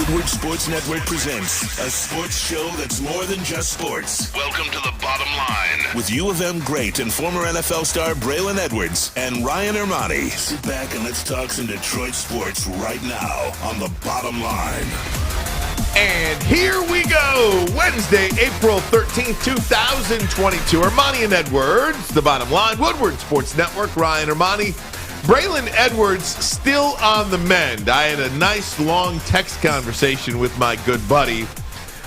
Woodward Sports Network presents a sports show that's more than just sports. Welcome to The Bottom Line with U of M great and former NFL star Braylon Edwards and Ryan Ermanni. Sit back and let's talk some Detroit sports right now on The Bottom Line. And here we go, Wednesday, April 13th, 2022. Ermanni and Edwards, The Bottom Line, Woodward Sports Network, Ryan Ermanni. Braylon Edwards still on the mend. I had a nice long text conversation with my good buddy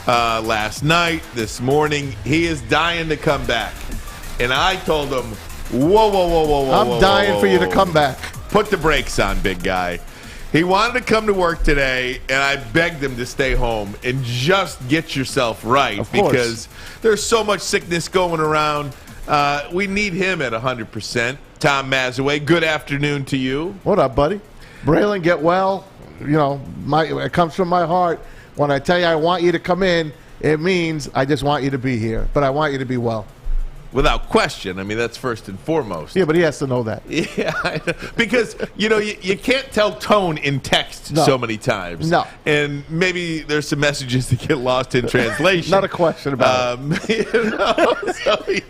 last night, this morning. He is dying to come back. And I told him, whoa. I'm dying for you to come back. Put the brakes on, big guy. He wanted to come to work today, and I begged him to stay home and just get yourself right. Of course. Because there's so much sickness going around. We need him at 100%. Tom Mazawey, good afternoon to you. What up, buddy? Braylon, get well. You know, it comes from my heart. When I tell you I want you to come in, it means I just want you to be here. But I want you to be well. Without question. I mean, that's first and foremost. Yeah, but he has to know that. Yeah, I know. Because, you can't tell tone in text so many times. No. And maybe there's some messages that get lost in translation. Not a question about it.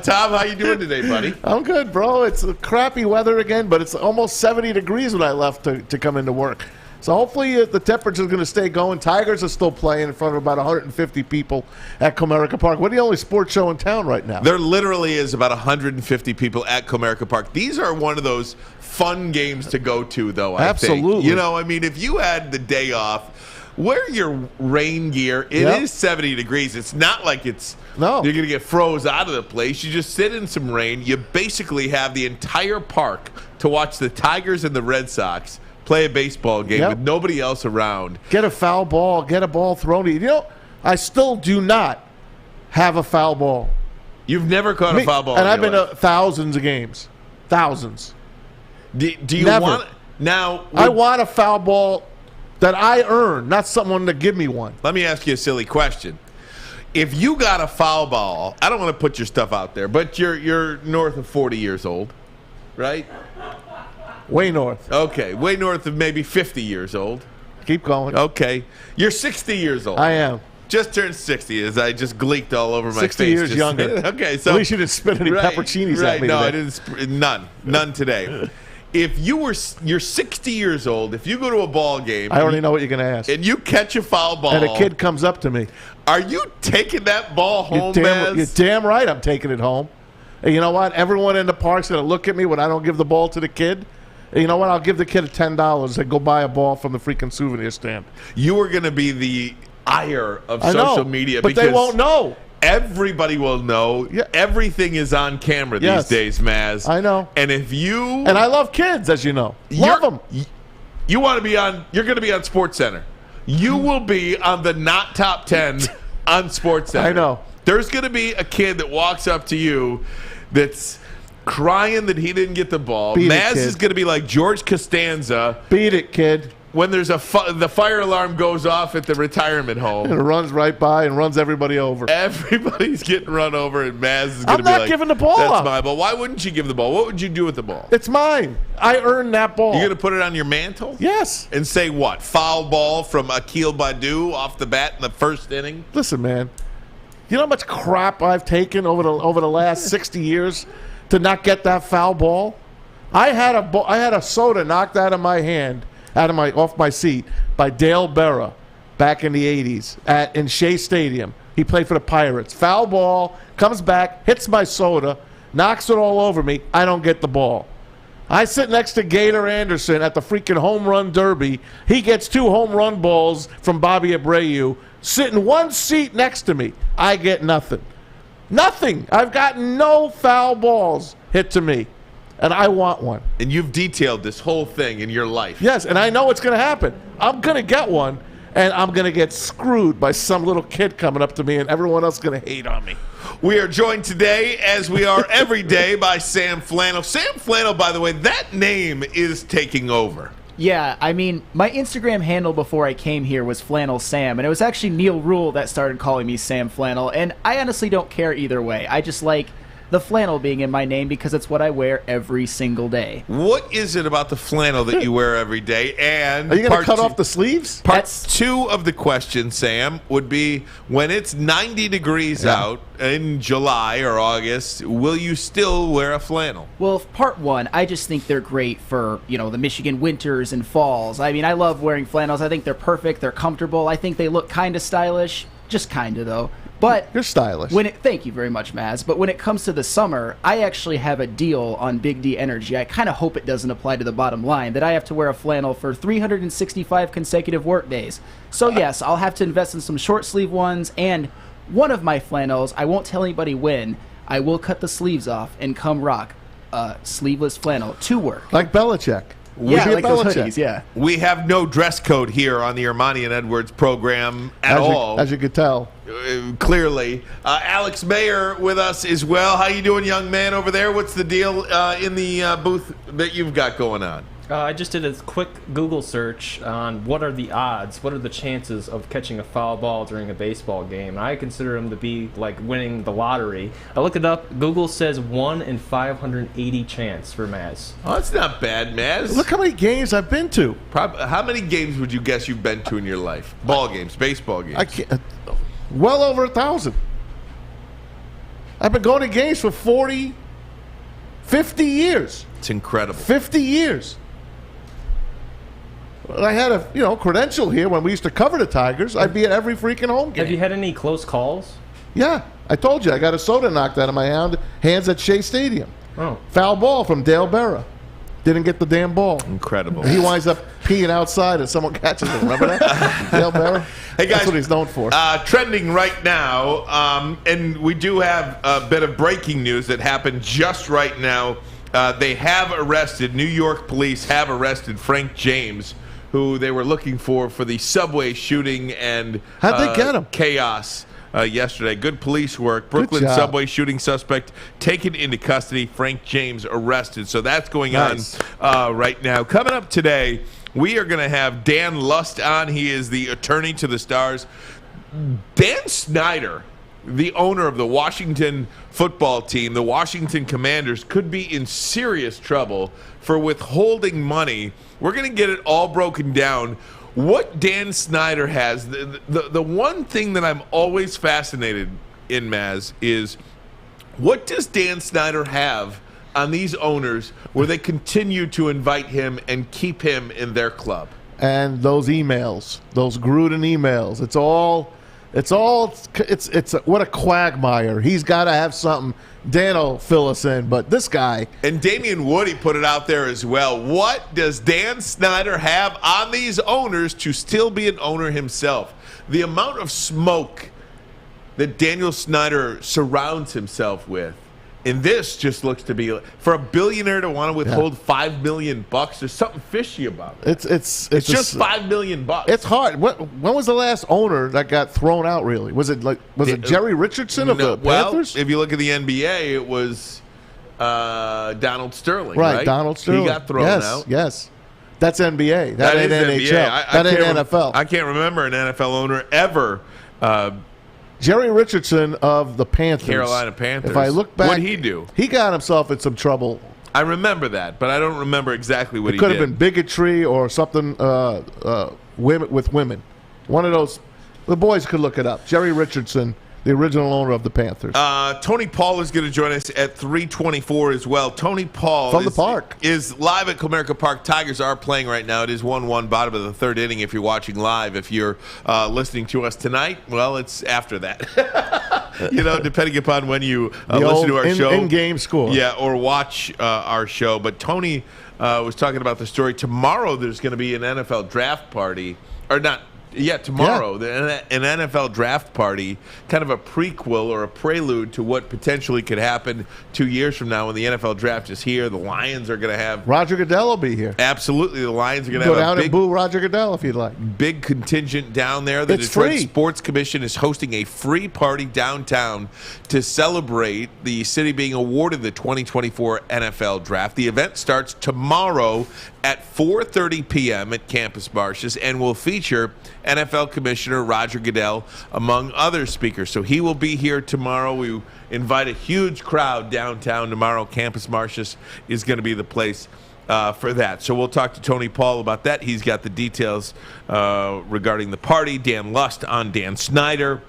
Tom, how you doing today, buddy? I'm good, bro. It's crappy weather again, but it's almost 70 degrees when I left to come into work. So hopefully the temperature is going to stay going. Tigers are still playing in front of about 150 people at Comerica Park. We're the only sports show in town right now. There literally is about 150 people at Comerica Park. These are one of those fun games to go to, though, I Absolutely. think. If you had the day off, wear your rain gear. It is 70 degrees. It's not like you're going to get froze out of the place. You just sit in some rain. You basically have the entire park to watch the Tigers and the Red Sox play a baseball game with nobody else around. Get a foul ball, get a ball thrown to you. I still do not have a foul ball. You've never caught a foul ball and in I've your been life. to thousands of games. Thousands. Do you Never. want now? I want a foul ball that I earn, not someone to give me one. Let me ask you a silly question. If you got a foul ball, I don't want to put your stuff out there, but you're north of 40 years old, right? Way north. Okay, way north of maybe 50 years old. Keep going. Okay. You're 60 years old. I am. Just turned 60 as I just gleeked all over my face. 60 years younger. Okay, so at least you didn't spit any pepperoncinis at me no, today. I didn't. None today. If you're 60 years old, if you go to a ball game, I already know what you're going to ask. and you catch a foul ball, And a kid comes up to me. Are you taking that ball home, You're damn right I'm taking it home. And you know what? Everyone in the park's going to look at me when I don't give the ball to the kid. And you know what? I'll give the kid $10 and go buy a ball from the freaking souvenir stand. You are going to be the ire of social media. But because they won't know. Everybody will know. Yeah. Everything is on camera these days, Maz. I know. And if you... And I love kids, as you know. Love them. You want to be on... You're going to be on SportsCenter. You will be on the not top 10 on SportsCenter. I know. There's going to be a kid that walks up to you that's crying that he didn't get the ball. Maz is going to be like George Costanza. Beat it, kid. When there's the fire alarm goes off at the retirement home. And it runs right by and runs everybody over. Everybody's getting run over, and Maz is going to be like, I'm not giving the ball that's up. my ball. Why wouldn't you give the ball? What would you do with the ball? It's mine. I earned that ball. You're going to put it on your mantle? Yes. And say what? Foul ball from Akil Badu off the bat in the first inning? Listen, man. You know how much crap I've taken over the last 60 years to not get that foul ball? I had a soda knocked out of my hand, off my seat by Dale Berra back in the 80s in Shea Stadium. He played for the Pirates. Foul ball, comes back, hits my soda, knocks it all over me. I don't get the ball. I sit next to Gator Anderson at the freaking home run derby. He gets 2 home run balls from Bobby Abreu, sitting one seat next to me. I get nothing. Nothing. I've gotten no foul balls hit to me. And I want one. And you've detailed this whole thing in your life. Yes, and I know what's going to happen. I'm going to get one, and I'm going to get screwed by some little kid coming up to me, and everyone else is going to hate on me. We are joined today, as we are every day, by Sam Flannel. Sam Flannel, by the way, that name is taking over. Yeah, I mean, my Instagram handle before I came here was Flannel Sam, and it was actually Neil Rule that started calling me Sam Flannel, and I honestly don't care either way. I just like the flannel being in my name because it's what I wear every single day. What is it about the flannel that you wear every day? And Are you going to cut off the sleeves? Part 2 of the question, Sam, would be when it's 90 degrees out in July or August, will you still wear a flannel? Well, part 1, I just think they're great for, the Michigan winters and falls. I mean, I love wearing flannels. I think they're perfect. They're comfortable. I think they look kind of stylish. Just kind of, though. But you're stylish. Thank you very much, Maz. But when it comes to the summer, I actually have a deal on Big D Energy. I kind of hope it doesn't apply to the bottom line, that I have to wear a flannel for 365 consecutive work days. So yes, I'll have to invest in some short sleeve ones, and one of my flannels, I won't tell anybody when, I will cut the sleeves off and come rock a sleeveless flannel to work. Like Belichick. Yeah, like those hoodies, yeah. We have no dress code here on the Ermanni and Edwards program at all. As you could tell. Clearly. Alex Mayer with us as well. How you doing, young man, over there? What's the deal in the booth that you've got going on? I just did a quick Google search on what are the odds, what are the chances of catching a foul ball during a baseball game. And I consider them to be like winning the lottery. I looked it up. Google says 1 in 580 chance for Maz. Oh, that's not bad, Maz. Look how many games I've been to. How many games would you guess you've been to in your life? Ball games, baseball games. I can't, well over 1,000. I've been going to games for 40, 50 years. It's incredible. 50 years. I had a credential here when we used to cover the Tigers. I'd be at every freaking home game. Have you had any close calls? Yeah, I told you I got a soda knocked out of my hands at Shea Stadium. Oh, foul ball from Dale Berra. Didn't get the damn ball. Incredible. He winds up peeing outside and someone catches him. Remember that? Dale Berra? Hey guys, that's what he's known for. Trending right now, and we do have a bit of breaking news that happened just right now. They have arrested, New York police have arrested Frank James, who they were looking for the subway shooting and how'd they get him? Chaos yesterday. Good police work. Brooklyn subway shooting suspect taken into custody. Frank James arrested. So that's going on right now. Coming up today, we are going to have Dan Lust on. He is the attorney to the stars. Dan Snyder, the owner of the Washington football team, the Washington Commanders, could be in serious trouble for withholding money. We're going to get it all broken down. What Dan Snyder has, the one thing that I'm always fascinated in, Maz, is what does Dan Snyder have on these owners where they continue to invite him and keep him in their club? And those emails, those Gruden emails, it's what a quagmire. He's got to have something. Dan will fill us in, but this guy. And Damian Woody put it out there as well. What does Dan Snyder have on these owners to still be an owner himself? The amount of smoke that Daniel Snyder surrounds himself with. And this just looks to be, for a billionaire to want to withhold $5 million, there's something fishy about it. It's just $5 million. It's hard. When was the last owner that got thrown out? Really, was it Jerry Richardson of the Panthers? If you look at the NBA, it was Donald Sterling. Right, Donald Sterling. He got thrown out. Yes, that's NBA. That ain't NHL. NBA. That ain't NFL. I can't remember an NFL owner ever. Jerry Richardson of the Panthers. Carolina Panthers. If I look back, what did he do? He got himself in some trouble. I remember that, but I don't remember exactly what he did. It could have been bigotry or something with women. One of those. The boys could look it up. Jerry Richardson, the original owner of the Panthers. Tony Paul is going to join us at 3:24 as well. Tony Paul from the park is live at Comerica Park. Tigers are playing right now. It is 1-1, bottom of the third inning. If you're watching live, if you're listening to us tonight, well, it's after that. Depending upon when you listen to our show, in-game score, or watch our show. But Tony was talking about the story. Tomorrow, there's going to be an NFL draft party, or not. Yeah, tomorrow, an NFL draft party, kind of a prequel or a prelude to what potentially could happen 2 years from now when the NFL draft is here. The Lions are going to have... Roger Goodell will be here. Absolutely. The Lions are going to have a down big... and boo Roger Goodell if you'd like. Big contingent down there. The Detroit Sports Commission is hosting a free party downtown to celebrate the city being awarded the 2024 NFL draft. The event starts tomorrow at 4:30 p.m. at Campus Martius and will feature NFL Commissioner Roger Goodell, among other speakers. So he will be here tomorrow. We invite a huge crowd downtown tomorrow. Campus Martius is going to be the place for that. So we'll talk to Tony Paul about that. He's got the details regarding the party. Dan Lust on Dan Snyder.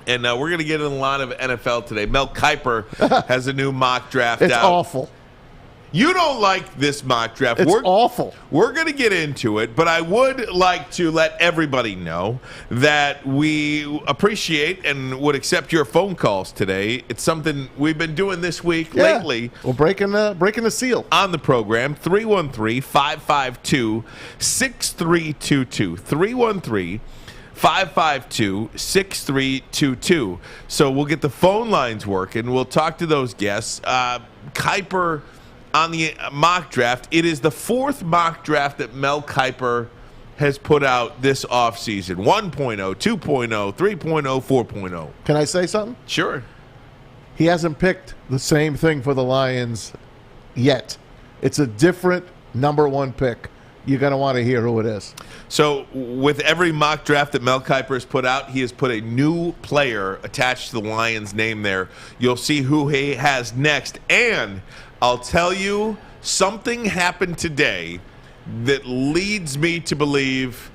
And we're going to get in a lot of NFL today. Mel Kiper has a new mock draft It's out. awful. You don't like this mock draft. It's awful. We're going to get into it, but I would like to let everybody know that we appreciate and would accept your phone calls today. It's something we've been doing this week lately. We're breaking the seal. On the program, 313-552-6322. 313-552-6322. So we'll get the phone lines working. We'll talk to those guests. Kiper on the mock draft. It is the fourth mock draft that Mel Kiper has put out this offseason. 1.0, 2.0, 3.0, 4.0. Can I say something? Sure. He hasn't picked the same thing for the Lions yet. It's a different number one pick. You're going to want to hear who it is. So with every mock draft that Mel Kiper has put out, he has put a new player attached to the Lions' name there. You'll see who he has next. And I'll tell you, something happened today that leads me to believe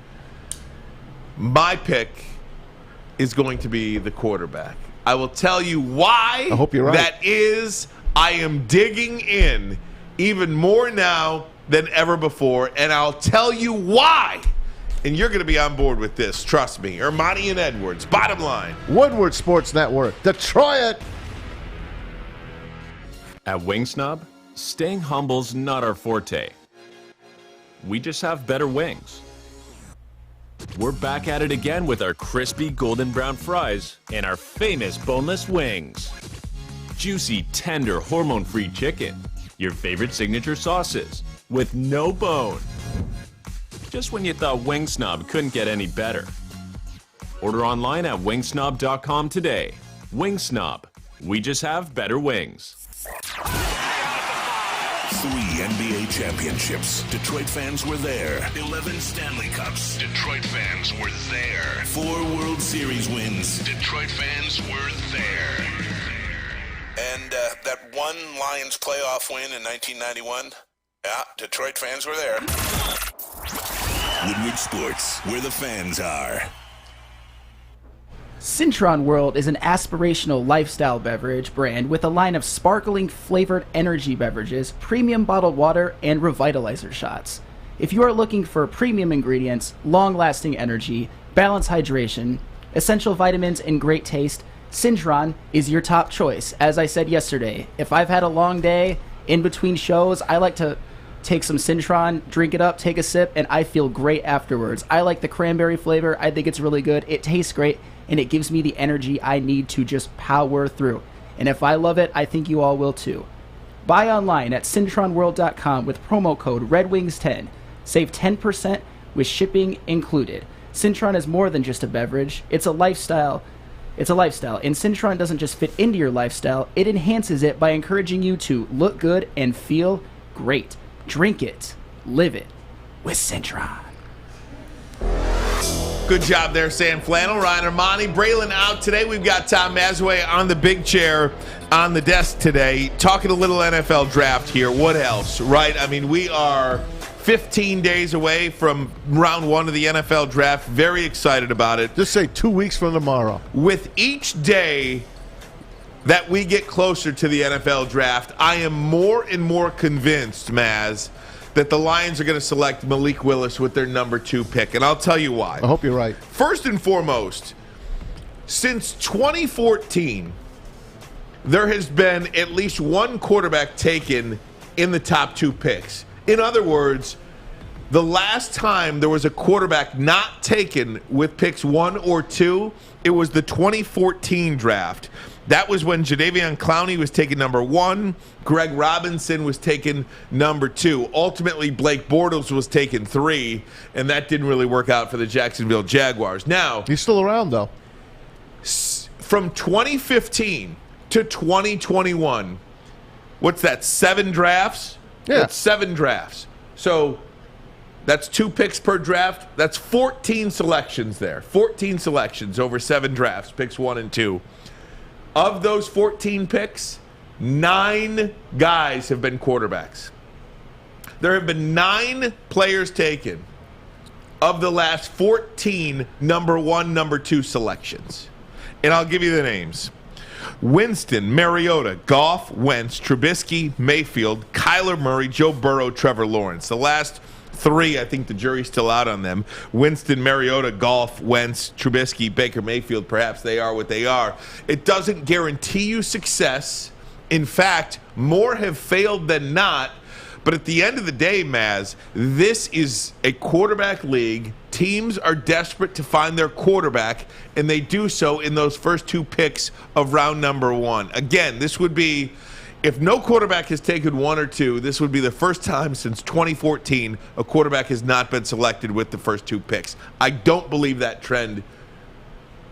my pick is going to be the quarterback. I will tell you why. I hope you're right. That is, I am digging in even more now than ever before, and I'll tell you why. And you're going to be on board with this. Trust me. Ermanni and Edwards. Bottom line. Woodward Sports Network. Detroit. At Wingsnob, staying humble's not our forte. We just have better wings. We're back at it again with our crispy golden brown fries and our famous boneless wings. Juicy, tender, hormone-free chicken. Your favorite signature sauces with no bone. Just when you thought Wingsnob couldn't get any better. Order online at wingsnob.com today. Wingsnob. We just have better wings. 3 NBA championships. Detroit fans were there. 11 Stanley Cups. Detroit fans were there. 4 World Series wins. Detroit fans were there. And that one Lions playoff win in 1991. Yeah, Detroit fans were there. Woodward Sports, where the fans are. Cintron World is an aspirational lifestyle beverage brand with a line of sparkling flavored energy beverages, premium bottled water, and revitalizer shots. If you are looking for premium ingredients, long-lasting energy, balanced hydration, essential vitamins, and great taste, Cintron is your top choice. As I said yesterday, if I've had a long day in between shows, I like to take some Cintron, drink it up, take a sip, and I feel great afterwards. I like the cranberry flavor. I think it's really good. It tastes great, and it gives me the energy I need to just power through. And if I love it, I think you all will too. Buy online at cintronworld.com with promo code RedWings10. Save 10% with shipping included. Cintron is more than just a beverage. It's a lifestyle. It's a lifestyle, and Cintron doesn't just fit into your lifestyle, it enhances it by encouraging you to look good and feel great. Drink it, live it with Cintron. Good job there, Sam Flannel. Ryan Ermanni. Braylon out today. We've got Tom Mazawey on the big chair on the desk today. Talking a little NFL draft here. What else, right? I mean, we are 15 days away from round 1 of the NFL draft. Very excited about it. Just say 2 weeks from tomorrow. With each day that we get closer to the NFL draft, I am more and more convinced, Maz, that the Lions are going to select Malik Willis with their number 2 pick. And I'll tell you why. I hope you're right. First and foremost, since 2014, there has been at least one quarterback taken in the top 2 picks. In other words, the last time there was a quarterback not taken with picks 1 or 2, it was the 2014 draft. That was when Jadeveon Clowney was taken number 1, Greg Robinson was taken number 2. Ultimately, Blake Bortles was taken 3, and that didn't really work out for the Jacksonville Jaguars. Now, He's still around, though. from 2015 to 2021, what's that, 7 drafts? Yeah. That's 7 drafts. So That's 2 picks per draft. That's 14 selections there. 14 selections over 7 drafts, picks 1 and 2. Of those 14 picks, 9 guys have been quarterbacks. There have been 9 players taken of the last 14 number 1, number 2 selections. And I'll give you the names. Winston, Mariota, Goff, Wentz, Trubisky, Mayfield, Kyler Murray, Joe Burrow, Trevor Lawrence. The last 3, I think the jury's still out on them. Winston, Mariota, Goff, Wentz, Trubisky, Baker Mayfield. Perhaps they are what they are. It doesn't guarantee you success. In fact, more have failed than not. But at the end of the day, Maz, this is a quarterback league. Teams are desperate to find their quarterback, and they do so in those first 2 picks of round number 1. Again, this would be, if no quarterback has taken 1 or 2, this would be the first time since 2014 a quarterback has not been selected with the first 2 picks. I don't believe that trend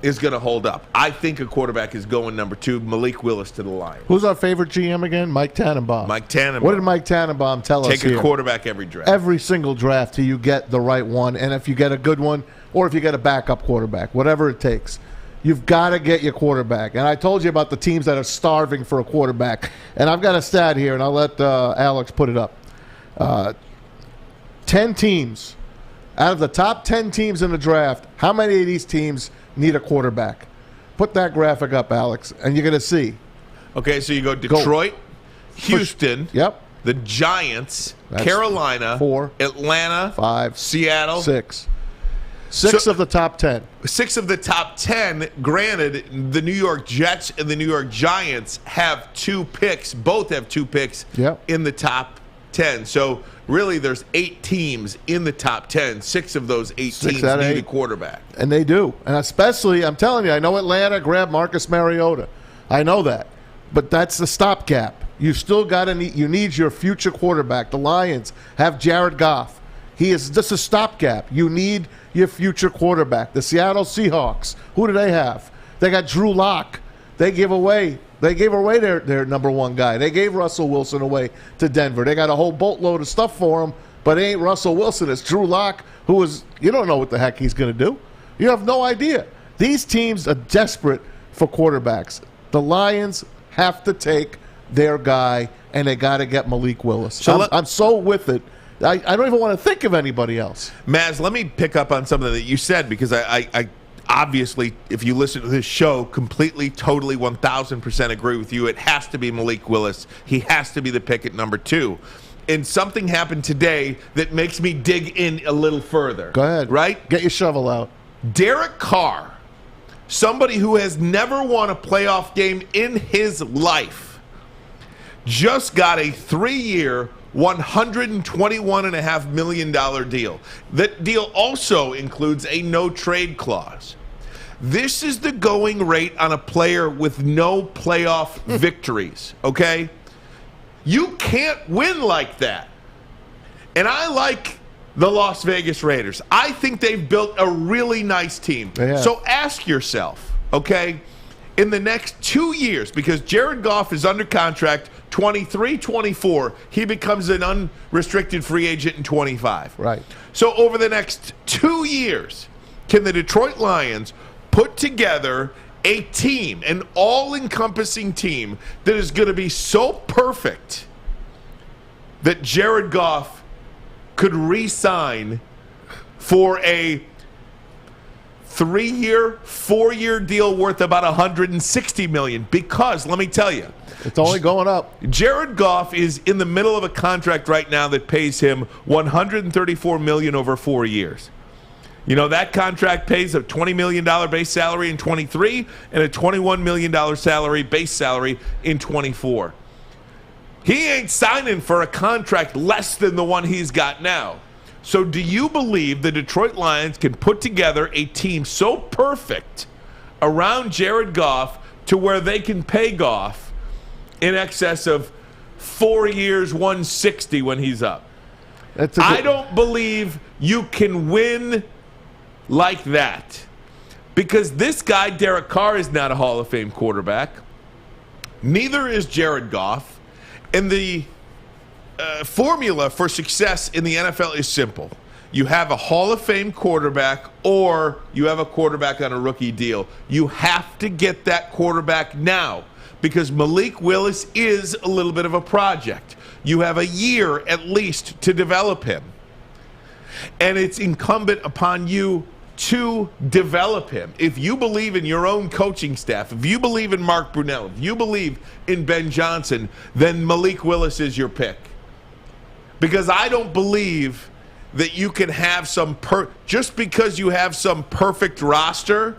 is going to hold up. I think a quarterback is going number 2, Malik Willis to the Lions. Who's our favorite GM again? Mike Tannenbaum. Mike Tannenbaum. What did Mike Tannenbaum tell us Take here? a quarterback every draft. Every single draft till you get the right one, and if you get a good one, or if you get a backup quarterback, whatever it takes, you've got to get your quarterback. And I told you about the teams that are starving for a quarterback, and I've got a stat here, and I'll let Alex put it up. 10 teams. Out of the top 10 teams in the draft, how many of these teams need a quarterback? Put that graphic up, Alex, and you're going to see. Okay, so you go Detroit, Houston, Yep. the Giants, That's Carolina, 4, Atlanta, 5, Seattle. 6. 6 of the top 10. 6 of the top 10, granted, the New York Jets and the New York Giants have 2 picks. Both have 2 picks Yep. in the top 10. So really there's 8 teams in the top 10. 6 of those 8 teams out of need 8. a quarterback. And they do. And especially, I'm telling you, I know Atlanta grabbed Marcus Mariota. I know that. But that's the stopgap. You still got to need your future quarterback. The Lions have Jared Goff. He is just a stopgap. You need your future quarterback. The Seattle Seahawks, who do they have? They got Drew Lock. They gave away their number 1 guy. They gave Russell Wilson away to Denver. They got a whole boatload of stuff for him, but it ain't Russell Wilson. It's Drew Lock, who is, you don't know what the heck he's going to do. You have no idea. These teams are desperate for quarterbacks. The Lions have to take their guy, and they got to get Malik Willis. So I'm so with it. I don't even want to think of anybody else. Maz, let me pick up on something that you said, because I obviously, if you listen to this show, completely, totally, 1,000% agree with you. It has to be Malik Willis. He has to be the pick at number 2. And something happened today that makes me dig in a little further. Go ahead. Right? Get your shovel out. Derek Carr, somebody who has never won a playoff game in his life, just got a 3-year, $121.5 million deal. That deal also includes a no-trade clause. This is the going rate on a player with no playoff victories, okay? You can't win like that. And I like the Las Vegas Raiders. I think they've built a really nice team. Yeah. So ask yourself, okay, in the next 2 years, because Jared Goff is under contract 23, 24, he becomes an unrestricted free agent in 25. Right. So over the next 2 years, can the Detroit Lions put together a team, an all-encompassing team that is going to be so perfect that Jared Goff could re-sign for a 3-year, 4-year deal worth about $160 million? Because, let me tell you, It's only going up. Jared Goff is in the middle of a contract right now that pays him $134 million over 4 years. You know, that contract pays a $20 million base salary in 23 and a $21 million salary, base salary in 24. He ain't signing for a contract less than the one he's got now. So do you believe the Detroit Lions can put together a team so perfect around Jared Goff to where they can pay Goff in excess of 4 years, $160 when he's up? I don't believe you can win like that, because this guy, Derek Carr, is not a Hall of Fame quarterback. Neither is Jared Goff. And the formula for success in the NFL is simple. You have a Hall of Fame quarterback or you have a quarterback on a rookie deal. You have to get that quarterback now because Malik Willis is a little bit of a project. You have a year at least to develop him. And it's incumbent upon you to develop him. If you believe in your own coaching staff, if you believe in Mark Brunell, if you believe in Ben Johnson, then Malik Willis is your pick. Because I don't believe that you can have just because you have some perfect roster.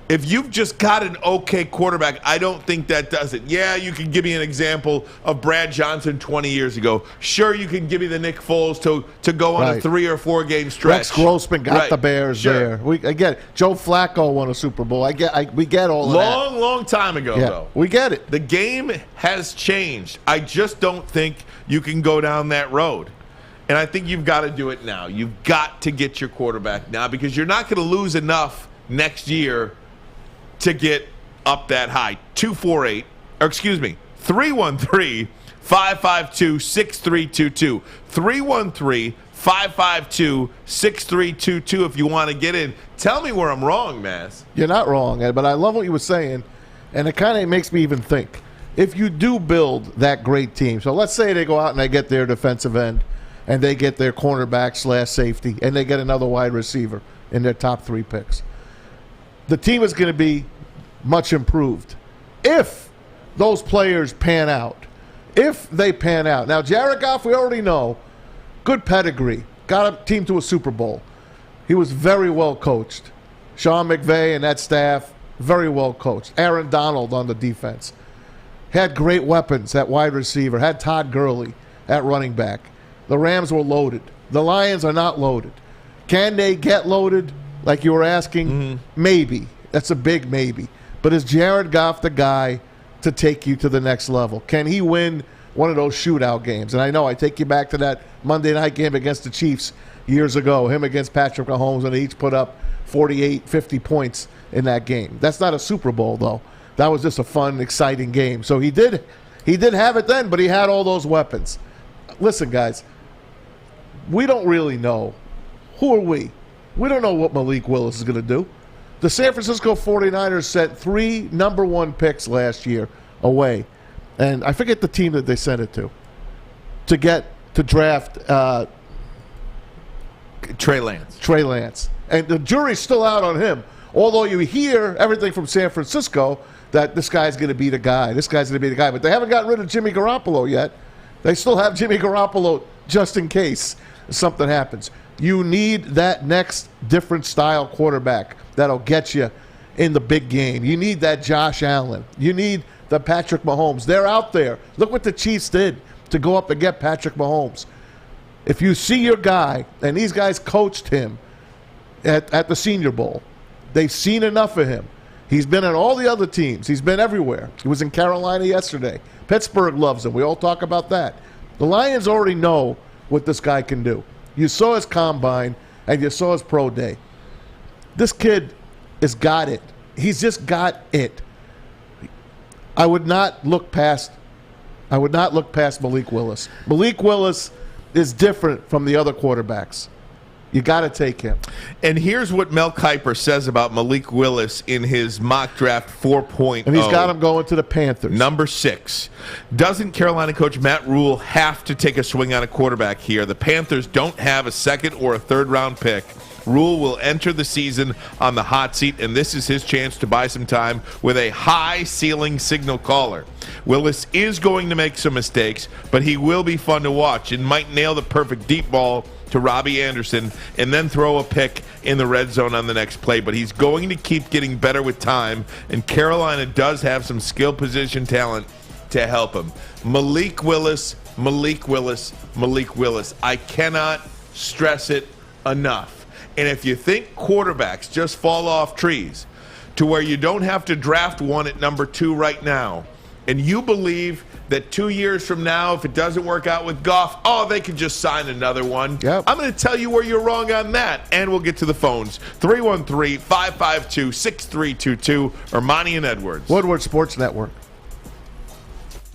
If you've just got an okay quarterback, I don't think that does it. Yeah, you can give me an example of Brad Johnson 20 years ago. Sure, you can give me the Nick Foles to go on a 3 or 4 game stretch. Rex Grossman got the Bears there. I get it. Joe Flacco won a Super Bowl. We get all of that. Long time ago, though. We get it. The game has changed. I just don't think you can go down that road. And I think you've got to do it now. You've got to get your quarterback now because you're not going to lose enough next year to get up that high. 313-552-6322. 313-552-6322 if you want to get in. Tell me where I'm wrong, Maz. You're not wrong, Ed, but I love what you were saying, and it kind of makes me even think. If you do build that great team, so let's say they go out and they get their defensive end, and they get their cornerback / safety, and they get another wide receiver in their top 3 picks. The team is going to be much improved if those players pan out. If they pan out. Now, Jared Goff, we already know, good pedigree, got a team to a Super Bowl. He was very well coached. Sean McVay and that staff, very well coached. Aaron Donald on the defense. Had great weapons at wide receiver. Had Todd Gurley at running back. The Rams were loaded. The Lions are not loaded. Can they get loaded? Like you were asking, maybe. That's a big maybe. But is Jared Goff the guy to take you to the next level? Can he win one of those shootout games? And I know I take you back to that Monday night game against the Chiefs years ago, him against Patrick Mahomes, and they each put up 48, 50 points in that game. That's not a Super Bowl, though. That was just a fun, exciting game. So he did have it then, but he had all those weapons. Listen, guys, we don't really know. Who are we? We don't know what Malik Willis is going to do. The San Francisco 49ers sent 3 number 1 picks last year away. And I forget the team that they sent it to draft Trey Lance. Trey Lance. And the jury's still out on him. Although you hear everything from San Francisco that this guy's going to be the guy. This guy's going to be the guy. But they haven't gotten rid of Jimmy Garoppolo yet. They still have Jimmy Garoppolo just in case something happens. You need that next different style quarterback that'll get you in the big game. You need that Josh Allen. You need the Patrick Mahomes. They're out there. Look what the Chiefs did to go up and get Patrick Mahomes. If you see your guy, and these guys coached him at the Senior Bowl, they've seen enough of him. He's been on all the other teams. He's been everywhere. He was in Carolina yesterday. Pittsburgh loves him. We all talk about that. The Lions already know what this guy can do. You saw his combine, and you saw his pro day. This kid has got it. He's just got it. I would not look past Malik Willis. Malik Willis is different from the other quarterbacks. You got to take him. And here's what Mel Kiper says about Malik Willis in his mock draft 4.0. And he's got him going to the Panthers. Number 6. Doesn't Carolina coach Matt Rule have to take a swing on a quarterback here? The Panthers don't have a second or a third round pick. Rule will enter the season on the hot seat, and this is his chance to buy some time with a high-ceiling signal caller. Willis is going to make some mistakes, but he will be fun to watch and might nail the perfect deep ball to Robbie Anderson and then throw a pick in the red zone on the next play. But he's going to keep getting better with time, and Carolina does have some skill position talent to help him. Malik Willis. I cannot stress it enough. And if you think quarterbacks just fall off trees to where you don't have to draft one at number 2 right now, and you believe that 2 years from now, if it doesn't work out with Goff, they could just sign another one. Yep. I'm going to tell you where you're wrong on that, and we'll get to the phones. 313-552-6322, Ermanni and Edwards. Woodward Sports Network.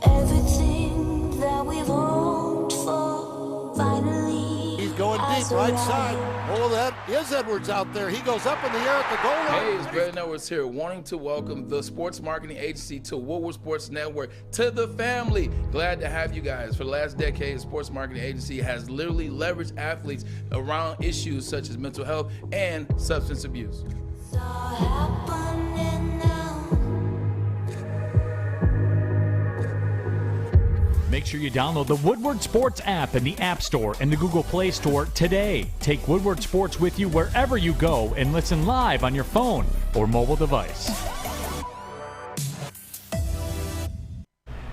Everything that we've hoped for finally. He's going deep. Right side. Oh, that is Edwards out there. He goes up in the air at the goal line. Hey, it's Brandon Edwards here, wanting to welcome the sports marketing agency to Woodward Sports Network, to the family. Glad to have you guys. For the last decade, the sports marketing agency has literally leveraged athletes around issues such as mental health and substance abuse. Make sure you download the Woodward Sports app in the App Store and the Google Play Store today. Take Woodward Sports with you wherever you go and listen live on your phone or mobile device.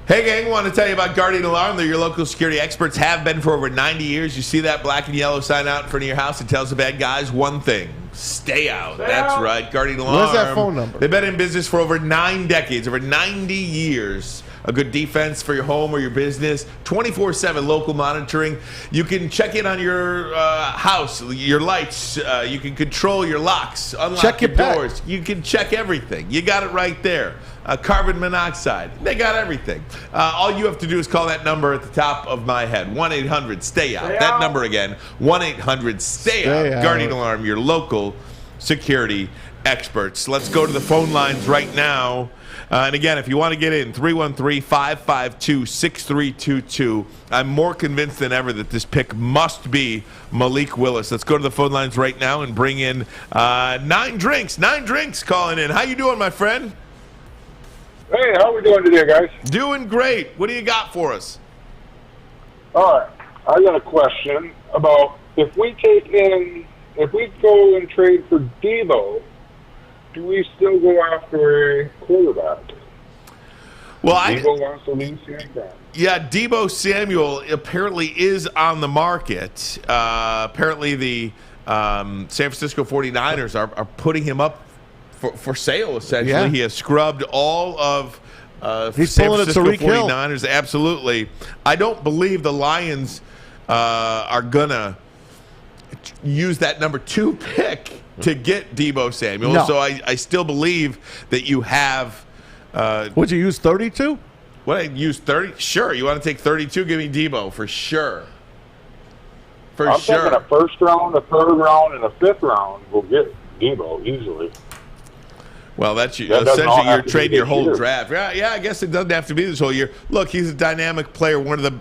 Hey gang, want to tell you about Guardian Alarm. They're your local security experts, have been for over 90 years. You see that black and yellow sign out in front of your house? It tells the bad guys one thing: stay out. That's right, Guardian Alarm. Where's that phone number? They've been in business for over 9 decades, over 90 years. A good defense for your home or your business. 24/7 local monitoring. You can check in on your house, your lights. You can control your locks, unlock Check your pet. doors. You can check everything. You got it right there. Carbon monoxide. They got everything. All you have to do is call that number at the top of my head. 1-800-STAY-OUT. That number again, 1-800-STAY-OUT. Guardian Alarm, your local security experts. Let's go to the phone lines right now. And again, if you want to get in, 313-552-6322. I'm more convinced than ever that this pick must be Malik Willis. Let's go to the phone lines right now and bring in 9 drinks. 9 drinks calling in. How you doing, my friend? Hey, how we doing today, guys? Doing great. What do you got for us? All right, I got a question about if we go and trade for Debo, do we still go after a quarterback? Well, Debo wants to leave Sam. Yeah, Debo Samuel apparently is on the market. Apparently the San Francisco 49ers are putting him up for sale, essentially. Yeah. He has scrubbed all of He's San pulling it Francisco Tariq Hill. 49ers. Absolutely. I don't believe the Lions are going to use that number 2 pick to get Debo Samuel. No. So I still believe that you have... Would you use 32? What, I use 30? Sure. You want to take 32? Give me Debo for sure. I'm thinking a first round, a third round, and a fifth round will get Debo easily. Well, that's That doesn't all essentially have you're to be trading your this whole year. draft. Yeah, I guess it doesn't have to be this whole year. Look, he's a dynamic player, one of the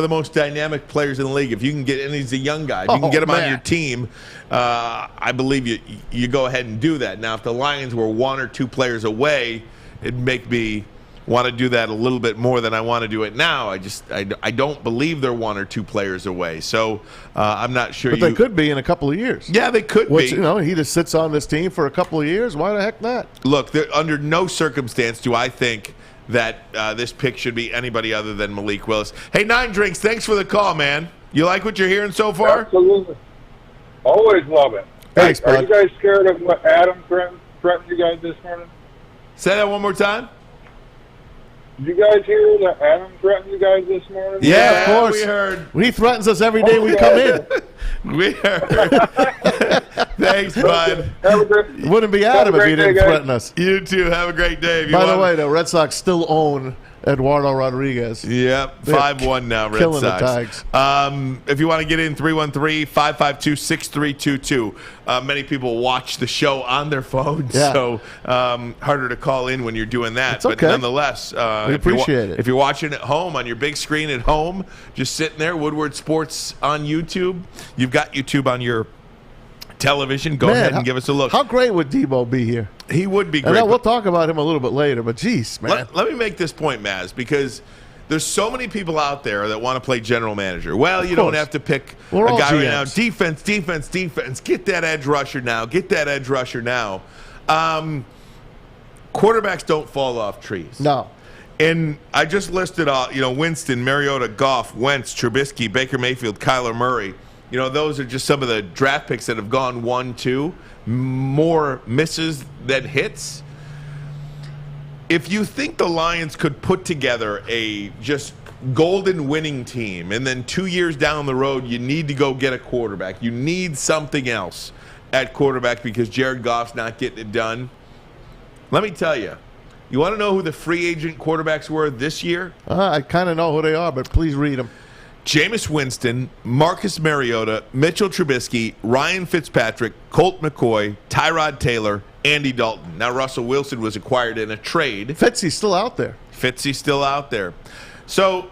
most dynamic players in the league. If you can get, and he's a young guy, if you can get him on your team, I believe you go ahead and do that. Now, if the Lions were 1 or 2 players away, it'd make me want to do that a little bit more than I want to do it now. I don't believe they're 1 or 2 players away. So I'm not sure. But they could be in a couple of years. Yeah, they could Which, be. you know, he just sits on this team for a couple of years. Why the heck not? Look, under no circumstance do I think that this pick should be anybody other than Malik Willis. Hey, 9 drinks, thanks for the call, man. You like what you're hearing so far? Absolutely. Always love it. Thanks, Are bud. you guys scared of what Adam threatened you guys this morning? Say that one more time. Did you guys hear that Adam threatened you guys this morning? Yeah, of course. we heard. He threatens us every day we come in. We heard. Thanks, bud. Have a great, Wouldn't be have Adam a if he great didn't day, guys. threaten us. You too. Have a great day. If you By the want- way, the Red Sox still own Eduardo Rodriguez. Yep, They're 5-1 now, Red killing the Sox. If you want to get in, 313-552-6322. Many people watch the show on their phones, Yeah. so harder to call in when you're doing that. It's But okay. nonetheless, We appreciate it. If you're watching at home on your big screen at home, just sitting there, Woodward Sports on YouTube. You've got YouTube on your television. Go ahead and give us a look. How great would Debo be here? He would be And great. then but- we'll talk about him a little bit later, but geez, man. Let me make this point, Maz, because there's so many people out there that want to play general manager. Well, you don't course. have to pick We're a all guy right now. GMs. Defense, defense, defense. Get that edge rusher now. Get that edge rusher now. Quarterbacks don't fall off trees. No. And I just listed, Winston, Mariota, Goff, Wentz, Trubisky, Baker Mayfield, Kyler Murray. Those are just some of the draft picks that have gone 1-2. More misses than hits. If you think the Lions could put together a just golden winning team, and then 2 years down the road, you need to go get a quarterback. You need something else at quarterback because Jared Goff's not getting it done. Let me tell you. You want to know who the free agent quarterbacks were this year? I kind of know who they are, but please read them. Jameis Winston, Marcus Mariota, Mitchell Trubisky, Ryan Fitzpatrick, Colt McCoy, Tyrod Taylor, Andy Dalton. Now, Russell Wilson was acquired in a trade. Fitzy's still out there. So,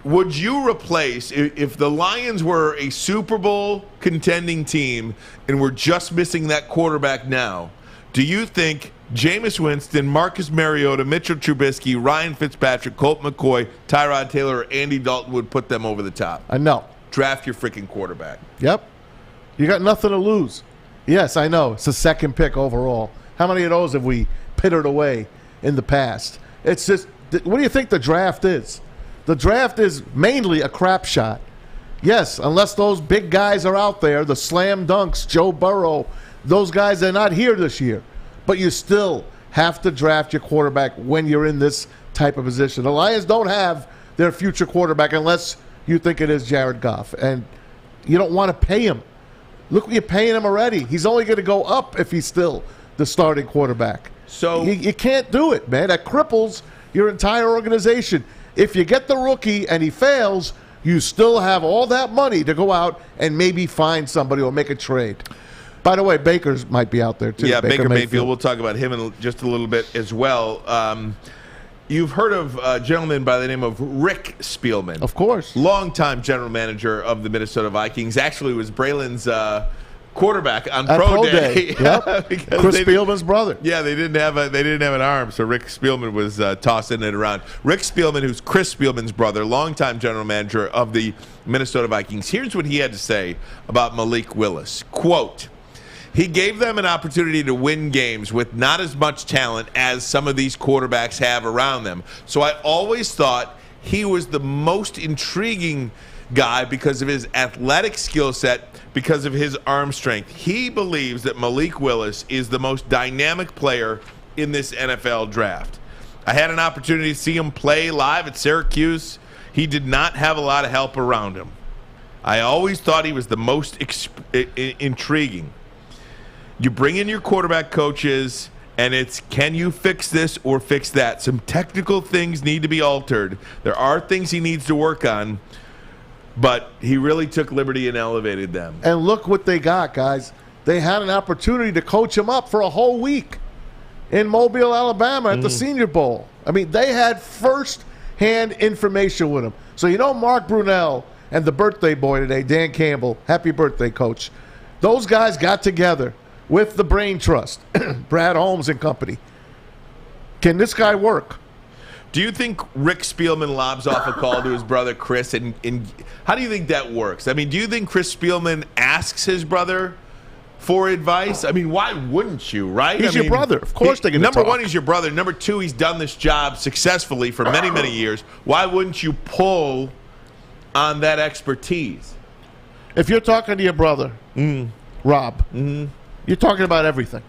would you replace, if the Lions were a Super Bowl contending team and we're just missing that quarterback now, do you think Jameis Winston, Marcus Mariota, Mitchell Trubisky, Ryan Fitzpatrick, Colt McCoy, Tyrod Taylor, or Andy Dalton would put them over the top? I know. Draft your freaking quarterback. Yep. You got nothing to lose. Yes, I know. It's the second pick overall. How many of those have we pittered away in the past? It's just, what do you think the draft is? The draft is mainly a crap shot. Yes, unless those big guys are out there, the slam dunks, Joe Burrow, those guys are not here this year. But you still have to draft your quarterback when you're in this type of position. The Lions don't have their future quarterback unless you think it is Jared Goff. And you don't want to pay him. Look what you're paying him already. He's only going to go up if he's still the starting quarterback. So you can't do it, man. That cripples your entire organization. If you get the rookie and he fails, you still have all that money to go out and maybe find somebody or make a trade. By the way, Baker's might be out there, too. Yeah, Baker Mayfield. We'll talk about him in just a little bit as well. You've heard of a gentleman by the name of Rick Spielman. Of course. Longtime general manager of the Minnesota Vikings. Actually was Braylon's quarterback on At Pro Day. Yep. Chris Spielman's brother. Yeah, they didn't have an arm, so Rick Spielman was tossing it around. Rick Spielman, who's Chris Spielman's brother, longtime general manager of the Minnesota Vikings. Here's what he had to say about Malik Willis. Quote, he gave them an opportunity to win games with not as much talent as some of these quarterbacks have around them. So I always thought he was the most intriguing guy because of his athletic skill set, because of his arm strength. He believes that Malik Willis is the most dynamic player in this NFL draft. I had an opportunity to see him play live at Syracuse. He did not have a lot of help around him. I always thought he was the most intriguing. You bring in your quarterback coaches, and it's, can you fix this or fix that? Some technical things need to be altered. There are things he needs to work on, but he really took liberty and elevated them. And look what they got, guys. They had an opportunity to coach him up for a whole week in Mobile, Alabama at the Senior Bowl. I mean, they had first-hand information with him. So you know Mark Brunell and the birthday boy today, Dan Campbell, happy birthday, Coach. Those guys got together with the Brain Trust, Brad Holmes and company. Can this guy work? Do you think Rick Spielman lobs off a call to his brother Chris? And how do you think that works? I mean, do you think Chris Spielman asks his brother for advice? I mean, why wouldn't you, right? He's your brother. Of course they can talk. Number one, he's your brother. Number two, he's done this job successfully for many, many years. Why wouldn't you pull on that expertise? If you're talking to your brother, Rob, you're talking about everything.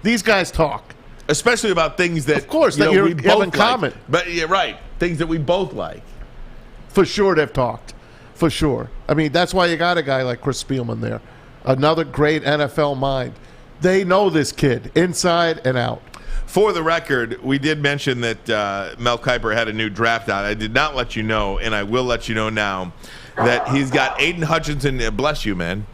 These guys talk. Especially about things that, of course, that you we have both in common. Like. But yeah, right. Things that we both like. For sure they've talked. For sure. I mean, that's why you got a guy like Chris Spielman there. Another great NFL mind. They know this kid inside and out. For the record, we did mention that Mel Kiper had a new draft out. I did not let you know, and I will let you know now, that he's got Aiden Hutchinson. Bless you, man.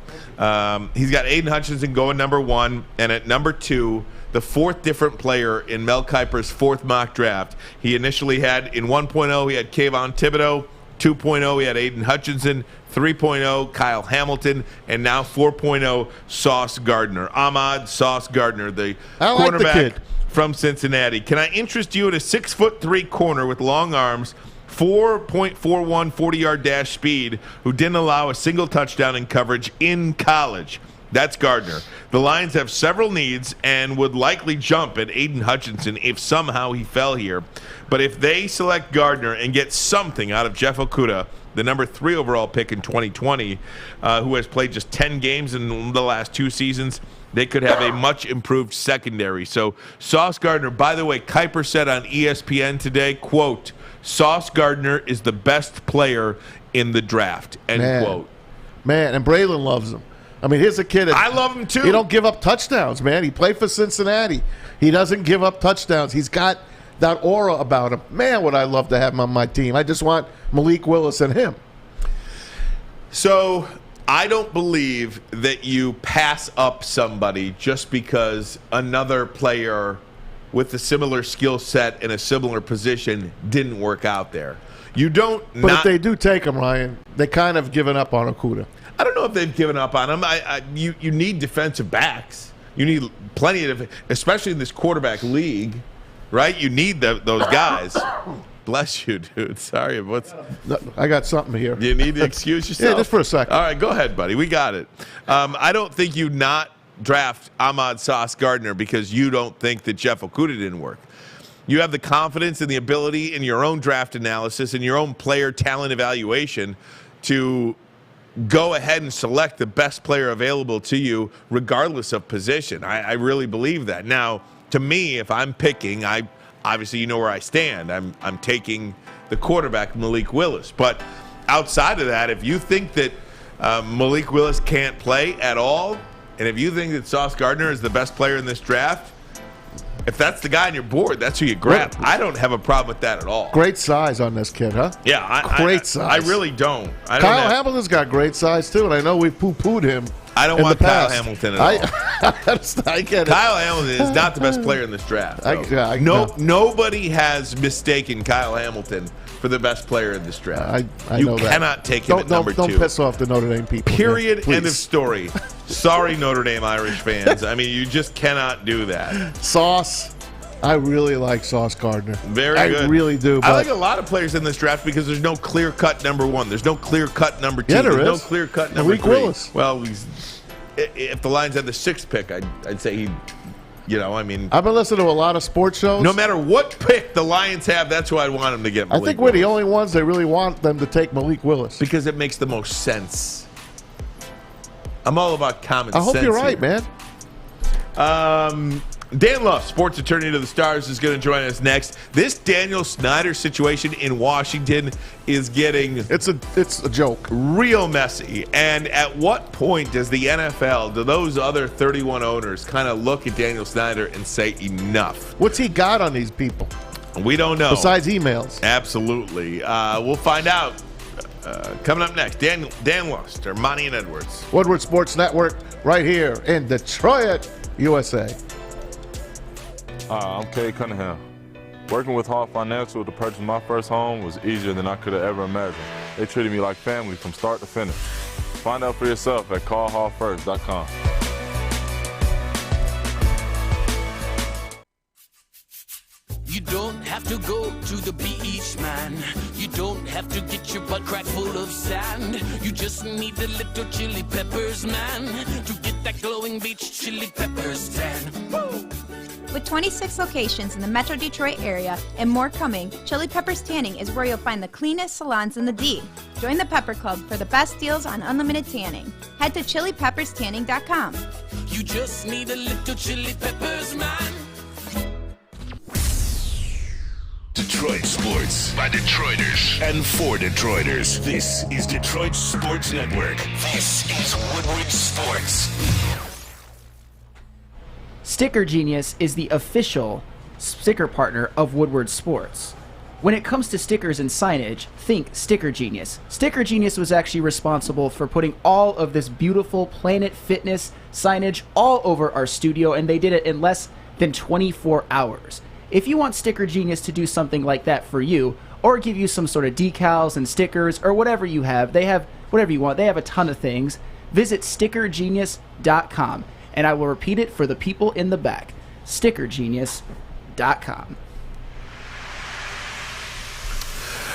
He's got Aiden Hutchinson going number 1, and at number 2, the fourth different player in Mel Kiper's fourth mock draft. He initially had, in 1.0, he had Kayvon Thibodeau. 2.0, he had Aiden Hutchinson. 3.0, Kyle Hamilton. And now 4.0, Sauce Gardner. Ahmad Sauce Gardner, the cornerback from Cincinnati. Can I interest you in a 6'3" corner with long arms, 4.41 40-yard dash speed, who didn't allow a single touchdown in coverage in college? That's Gardner. The Lions have several needs and would likely jump at Aiden Hutchinson if somehow he fell here. But if they select Gardner and get something out of Jeff Okudah, the number 3 overall pick in 2020, who has played just 10 games in the last 2 seasons, they could have a much improved secondary. So Sauce Gardner, by the way, Kiper said on ESPN today, quote, Sauce Gardner is the best player in the draft, end quote. Man, and Braylon loves him. I mean, here's a kid. I love him too. He don't give up touchdowns, man. He played for Cincinnati. He doesn't give up touchdowns. He's got that aura about him. Man, would I love to have him on my team. I just want Malik Willis and him. So I don't believe that you pass up somebody just because another player with a similar skill set in a similar position didn't work out there. You don't. But if they do take him, Ryan, they kind of given up on Okudah. I don't know if they've given up on him. You need defensive backs. You need plenty of, especially in this quarterback league, right? You need those guys. Bless you, dude. Sorry. I got something here. You need to excuse yourself? Yeah, just for a second. All right, go ahead, buddy. We got it. I don't think you not draft Ahmad Sauce Gardner because you don't think that Jeff Okudah didn't work. You have the confidence and the ability in your own draft analysis and your own player talent evaluation to go ahead and select the best player available to you regardless of position. I really believe that. Now, to me, if I'm picking, obviously you know where I stand. I'm taking the quarterback, Malik Willis. But outside of that, if you think that Malik Willis can't play at all, and if you think that Sauce Gardner is the best player in this draft, if that's the guy on your board, that's who you grab. I don't have a problem with that at all. Great size on this kid, huh? Yeah, great size. I really don't. Kyle Hamilton's got great size too, and I know we poo-pooed him. I don't want Kyle Hamilton at all. I get it. Kyle Hamilton is not the best player in this draft. Nobody has mistaken Kyle Hamilton for the best player in this draft. I you know that. Cannot take him at number 2. Don't piss off the Notre Dame people. Period. End of story. Sorry, Notre Dame Irish fans. I mean, you just cannot do that. Sauce. I really like Sauce Gardner. Very good. I really do. I like a lot of players in this draft because there's no clear-cut number 1. There's no clear-cut number 2. Yeah, there's no is. clear-cut number Malik 3. Willis. Well, if the Lions had the 6th pick, I'd say he'd, I mean. I've been listening to a lot of sports shows. No matter what pick the Lions have, that's who I'd want them to get. I think we're the only ones that really want them to take Malik Willis. Because it makes the most sense. I'm all about common sense. I hope you're right, man. Dan Luff, sports attorney to the Stars, is going to join us next. This Daniel Snyder situation in Washington is getting it's a joke, real messy. And at what point does the NFL, do those other 31 owners kind of look at Daniel Snyder and say enough? What's he got on these people? We don't know. Besides emails. Absolutely. We'll find out. Coming up next, Dan Lust, Ermanni and Edwards. Woodward Sports Network, right here in Detroit, USA. I'm Kay Cunningham. Working with Hall Financial to purchase my first home was easier than I could have ever imagined. They treated me like family from start to finish. Find out for yourself at callhallfirst.com. You don't have to go to the beach, man. You don't have to get your butt crack full of sand. You just need a little chili peppers, man, to get that glowing beach chili peppers tan. Woo! With 26 locations in the Metro Detroit area and more coming, Chili Peppers Tanning is where you'll find the cleanest salons in the D. Join the Pepper Club for the best deals on unlimited tanning. Head to chilipepperstanning.com. You just need a little chili peppers, man. Detroit sports by Detroiters and for Detroiters. This is Detroit Sports Network. This is Woodward Sports. Sticker Genius is the official sticker partner of Woodward Sports. When it comes to stickers and signage, think Sticker Genius. Sticker Genius was actually responsible for putting all of this beautiful Planet Fitness signage all over our studio, and they did it in less than 24 hours. If you want Sticker Genius to do something like that for you, or give you some sort of decals and stickers, or whatever you have, they have whatever you want. They have a ton of things. Visit stickergenius.com. And I will repeat it for the people in the back. StickerGenius.com.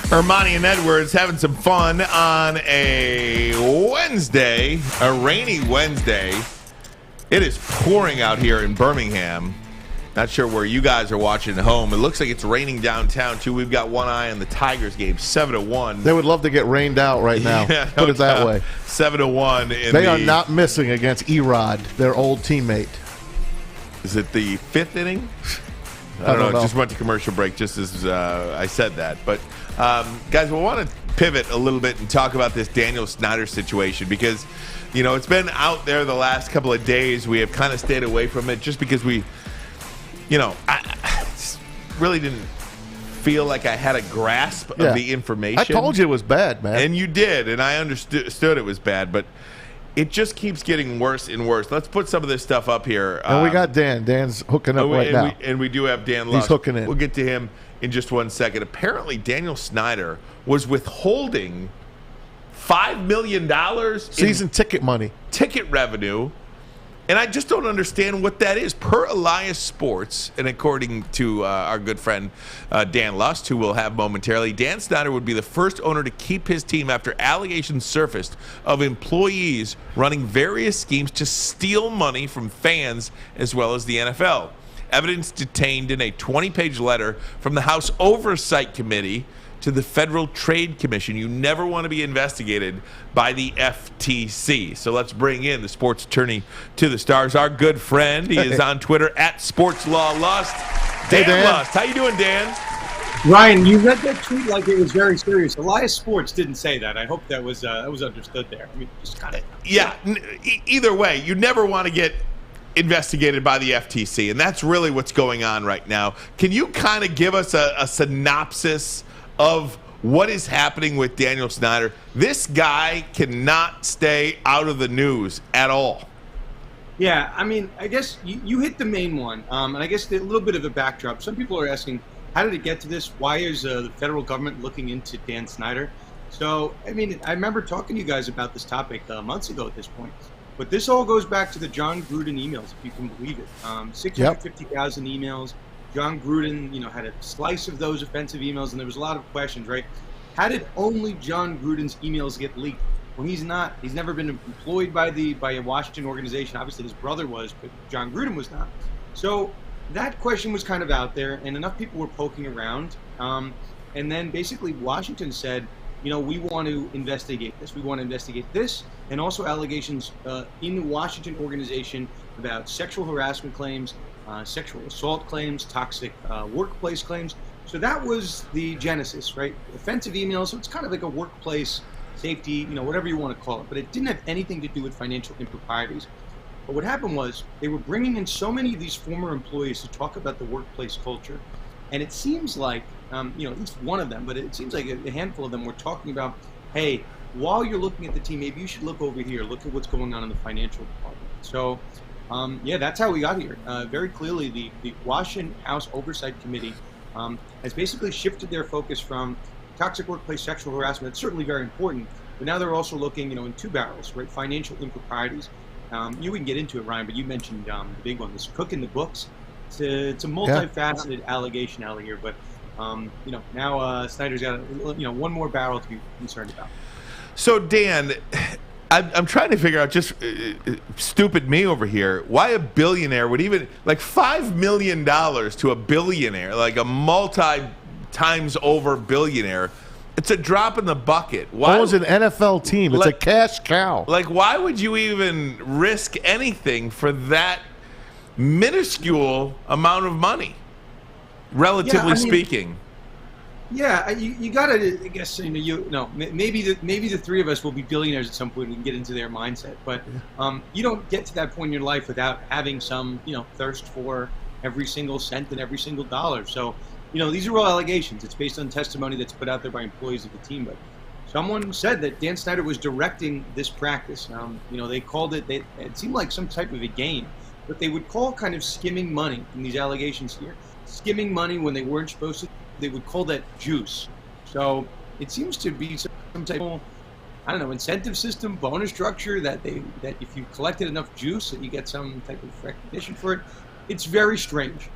Ermanni and Edwards having some fun on a Wednesday, a rainy Wednesday. It is pouring out here in Birmingham. Not sure where you guys are watching at home. It looks like it's raining downtown, too. We've got one eye on the Tigers game, 7-1. They would love to get rained out right now. Yeah, Put it that way. 7-1. They are not missing against Erod, their old teammate. Is it the 5th inning? I don't know. Just went to commercial break just as I said that. But, guys, we want to pivot a little bit and talk about this Daniel Snyder situation because, it's been out there the last couple of days. We have kind of stayed away from it just because we really didn't feel like I had a grasp of the information. I told you it was bad, man. And you did, and I understood it was bad, but it just keeps getting worse and worse. Let's put some of this stuff up here. And we got Dan. Dan's hooking up right now. And we do have Dan Lusk. He's hooking in. We'll get to him in just 1 second. Apparently, Daniel Snyder was withholding $5 million season ticket money. Ticket revenue. And I just don't understand what that is. Per Elias Sports, and according to our good friend Dan Lust, who we'll have momentarily, Dan Snyder would be the first owner to keep his team after allegations surfaced of employees running various schemes to steal money from fans as well as the NFL. Evidence detained in a 20-page letter from the House Oversight Committee to the Federal Trade Commission. You never want to be investigated by the FTC. So let's bring in the sports attorney to the stars, our good friend. He is on Twitter at SportsLawLust. Dan Lust. How you doing, Dan? Ryan, you read that tweet like it was very serious. Elias Sports didn't say that. I hope that was understood there. I mean, just kind of. Yeah. Either way, you never want to get investigated by the FTC, and that's really what's going on right now. Can you kind of give us a synopsis of what is happening with Daniel Snyder? This guy cannot stay out of the news at all. Yeah, I mean, I guess you hit the main one, and I guess a little bit of a backdrop. Some people are asking, how did it get to this? Why is the federal government looking into Dan Snyder? So, I mean, I remember talking to you guys about this topic months ago at this point. But this all goes back to the John Gruden emails, if you can believe it. 650,000 emails. John Gruden, had a slice of those offensive emails, and there was a lot of questions, right? How did only John Gruden's emails get leaked? Well, he's never been employed by a Washington organization. Obviously, his brother was, but John Gruden was not. So that question was kind of out there, and enough people were poking around. And then basically Washington said, we want to investigate this. We want to investigate this, and also allegations in the Washington organization about sexual harassment claims, sexual assault claims, toxic workplace claims. So that was the genesis, right? Offensive emails. So it's kind of like a workplace safety, whatever you want to call it. But it didn't have anything to do with financial improprieties. But what happened was they were bringing in so many of these former employees to talk about the workplace culture. And it seems like, at least one of them, but it seems like a handful of them were talking about, hey, while you're looking at the team, maybe you should look over here, look at what's going on in the financial department. So, that's how we got here. Very clearly, the Washington House Oversight Committee has basically shifted their focus from toxic workplace sexual harassment. It's certainly very important, but now they're also looking, in two barrels, right? Financial improprieties. We can get into it, Ryan, but you mentioned the big one, this cook in the books. It's a multifaceted allegation out here, but now Snyder's got one more barrel to be concerned about. So Dan, I'm trying to figure out, just stupid me over here, why a billionaire would even, like $5 million to a billionaire, like a multi-times over billionaire. It's a drop in the bucket. Why owns an NFL team? It's a cash cow. Like, why would you even risk anything for that minuscule amount of money, relatively speaking? Yeah, you gotta. I guess maybe the three of us will be billionaires at some point. We can get into their mindset, but you don't get to that point in your life without having some thirst for every single cent and every single dollar. So these are all allegations. It's based on testimony that's put out there by employees of the team. But someone said that Dan Snyder was directing this practice. They called it. It seemed like some type of a game, but they would call kind of skimming money in these allegations here. Skimming money when they weren't supposed to. They would call that juice. So it seems to be some type of, incentive system, bonus structure that if you collected enough juice that you get some type of recognition for it. It's very strange.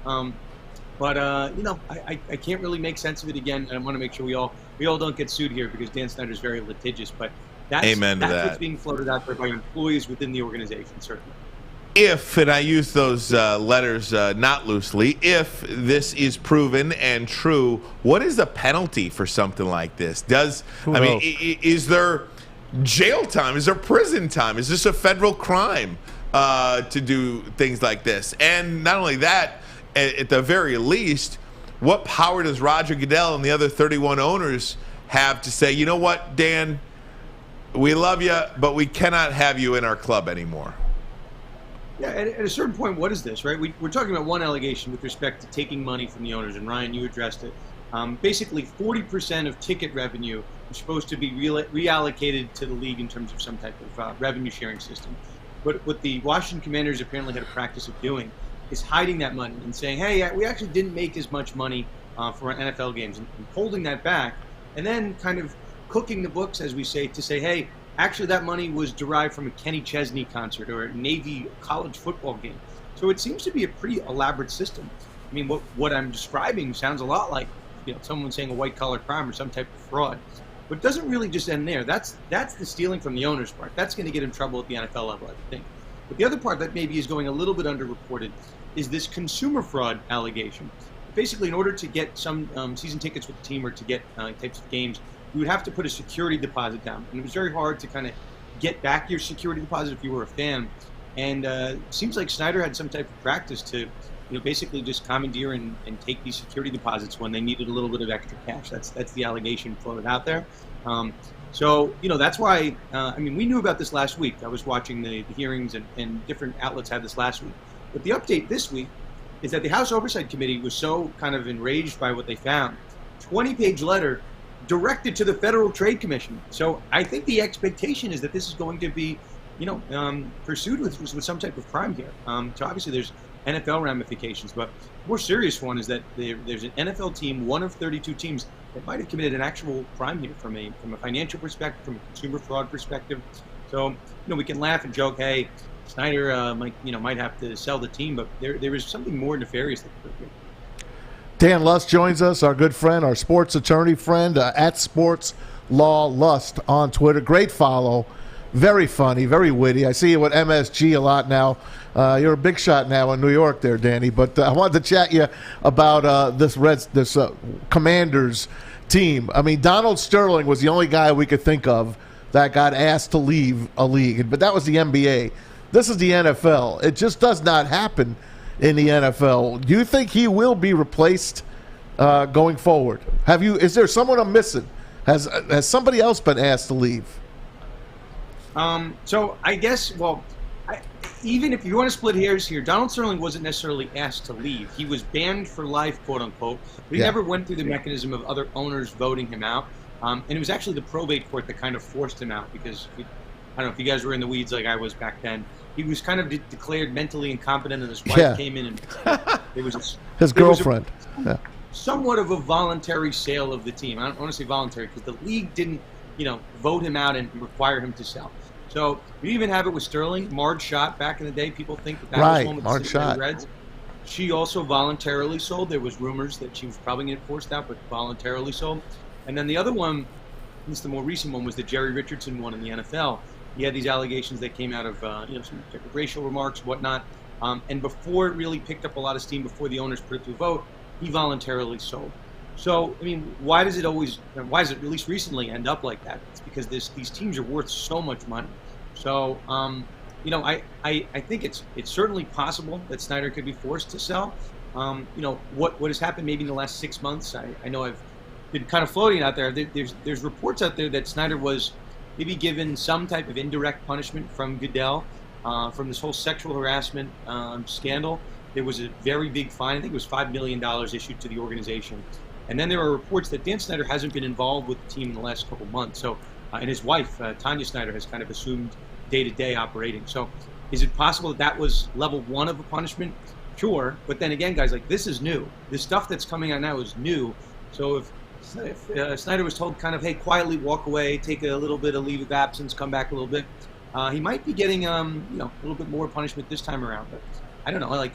But I can't really make sense of it again. I want to make sure we all don't get sued here because Dan Snyder is very litigious. But that's what's being floated out there by employees within the organization, certainly. If, and I use those letters not loosely, if this is proven and true, what is the penalty for something like this? Is there jail time? Is there prison time? Is this a federal crime to do things like this? And not only that, at the very least, what power does Roger Goodell and the other 31 owners have to say, you know what, Dan, we love you, but we cannot have you in our club anymore? Yeah, at a certain point, what is this, right? We're talking about one allegation with respect to taking money from the owners, and Ryan, you addressed it. Basically, 40% of ticket revenue is supposed to be reallocated to the league in terms of some type of revenue sharing system. But what the Washington Commanders apparently had a practice of doing is hiding that money and saying, hey, we actually didn't make as much money for our NFL games, and holding that back, and then kind of cooking the books, as we say, to say, hey, actually that money was derived from a Kenny Chesney concert or a Navy college football game. So it seems to be a pretty elaborate system. I mean, what I'm describing sounds a lot like someone saying a white-collar crime or some type of fraud. But it doesn't really just end there. That's the stealing from the owner's part. That's going to get in trouble at the NFL level, I think. But the other part that maybe is going a little bit underreported is this consumer fraud allegation. Basically, in order to get some season tickets with the team or to get types of games, you would have to put a security deposit down. And it was very hard to kind of get back your security deposit if you were a fan. And it seems like Snyder had some type of practice to basically just commandeer and take these security deposits when they needed a little bit of extra cash. That's the allegation floated out there. So that's why, we knew about this last week. I was watching the hearings and different outlets had this last week. But the update this week is that the House Oversight Committee was so kind of enraged by what they found. 20-page letter directed to the Federal Trade Commission. So I think the expectation is that this is going to be, pursued with some type of crime here. So obviously there's NFL ramifications, but the more serious one is that there's an NFL team, one of 32 teams, that might have committed an actual crime here from a financial perspective, from a consumer fraud perspective. So we can laugh and joke, hey, Snyder might have to sell the team, but there is something more nefarious that could be. Dan Lust joins us, our good friend, our sports attorney friend, at Sports Law Lust on Twitter. Great follow. Very funny, very witty. I see you with MSG a lot now. You're a big shot now in New York there, Danny. But I wanted to chat you about this Commanders team. I mean, Donald Sterling was the only guy we could think of that got asked to leave a league. But that was the NBA. This is the NFL. It just does not happen in the NFL. Do you think he will be replaced going forward? Is there someone I'm missing? Has somebody else been asked to leave? So I guess, even if you want to split hairs here, Donald Sterling wasn't necessarily asked to leave. He was banned for life, quote unquote. But he never went through the mechanism of other owners voting him out. And it was actually the probate court that kind of forced him out because, I don't know if you guys were in the weeds like I was back then. He was kind of declared mentally incompetent, and his wife came in and it was his girlfriend. Somewhat of a voluntary sale of the team. I don't want to say voluntary because the league didn't, vote him out and require him to sell. So we even have it with Sterling. Marge Schott back in the day. People think that was one with the Cincinnati Reds. She also voluntarily sold. There was rumors that she was probably going to get forced out, but voluntarily sold. And then the other one, at least the more recent one, was the Jerry Richardson one in the NFL. He had these allegations that came out of some type of racial remarks, whatnot. And before it really picked up a lot of steam, before the owners put it to a vote, he voluntarily sold. So, why does it at least recently end up like that? It's because these teams are worth so much money. So, I think it's certainly possible that Snyder could be forced to sell. What has happened maybe in the last 6 months, I know I've been kind of floating out there. There's reports out there that Snyder was maybe given some type of indirect punishment from Goodell from this whole sexual harassment scandal. There was a very big fine. I think it was $5 million issued to the organization. And then there are reports that Dan Snyder hasn't been involved with the team in the last couple months. So, and his wife, Tanya Snyder, has kind of assumed day-to-day operating. So is it possible that was level one of a punishment? Sure. But then again, guys, this is new. The stuff that's coming out now is new. So if Snyder was told kind of, hey, quietly walk away, take a little bit of leave of absence, come back a little bit, he might be getting a little bit more punishment this time around. But I don't know.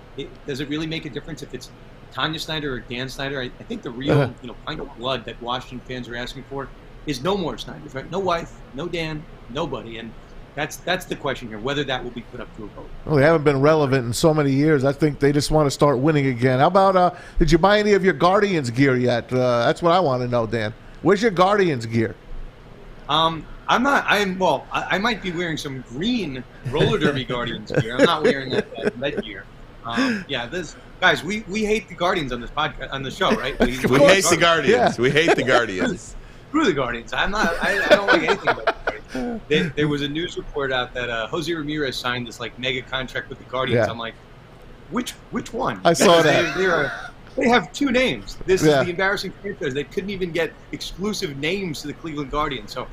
Does it really make a difference if it's Tanya Snyder or Dan Snyder? I think the real pint of blood that Washington fans are asking for is no more Snyders, right? No wife, no Dan, nobody. And that's the question here, whether that will be put up to a vote. Well, they haven't been relevant in so many years. I think they just want to start winning again. How about, did you buy any of your Guardians gear yet? That's what I want to know, Dan. Where's your Guardians gear? I might be wearing some green roller derby Guardians gear. I'm not wearing that red gear. Guys, we hate the Guardians on this podcast, on the show, right? We hate the Guardians. Yeah. We hate the Guardians. Screw the Guardians. I don't like anything about the Guardians. there was a news report out that Jose Ramirez signed this like mega contract with the Guardians. Yeah. I'm like, which one? I saw that. They have two names. This is the embarrassing franchise. They couldn't even get exclusive names to the Cleveland Guardians. So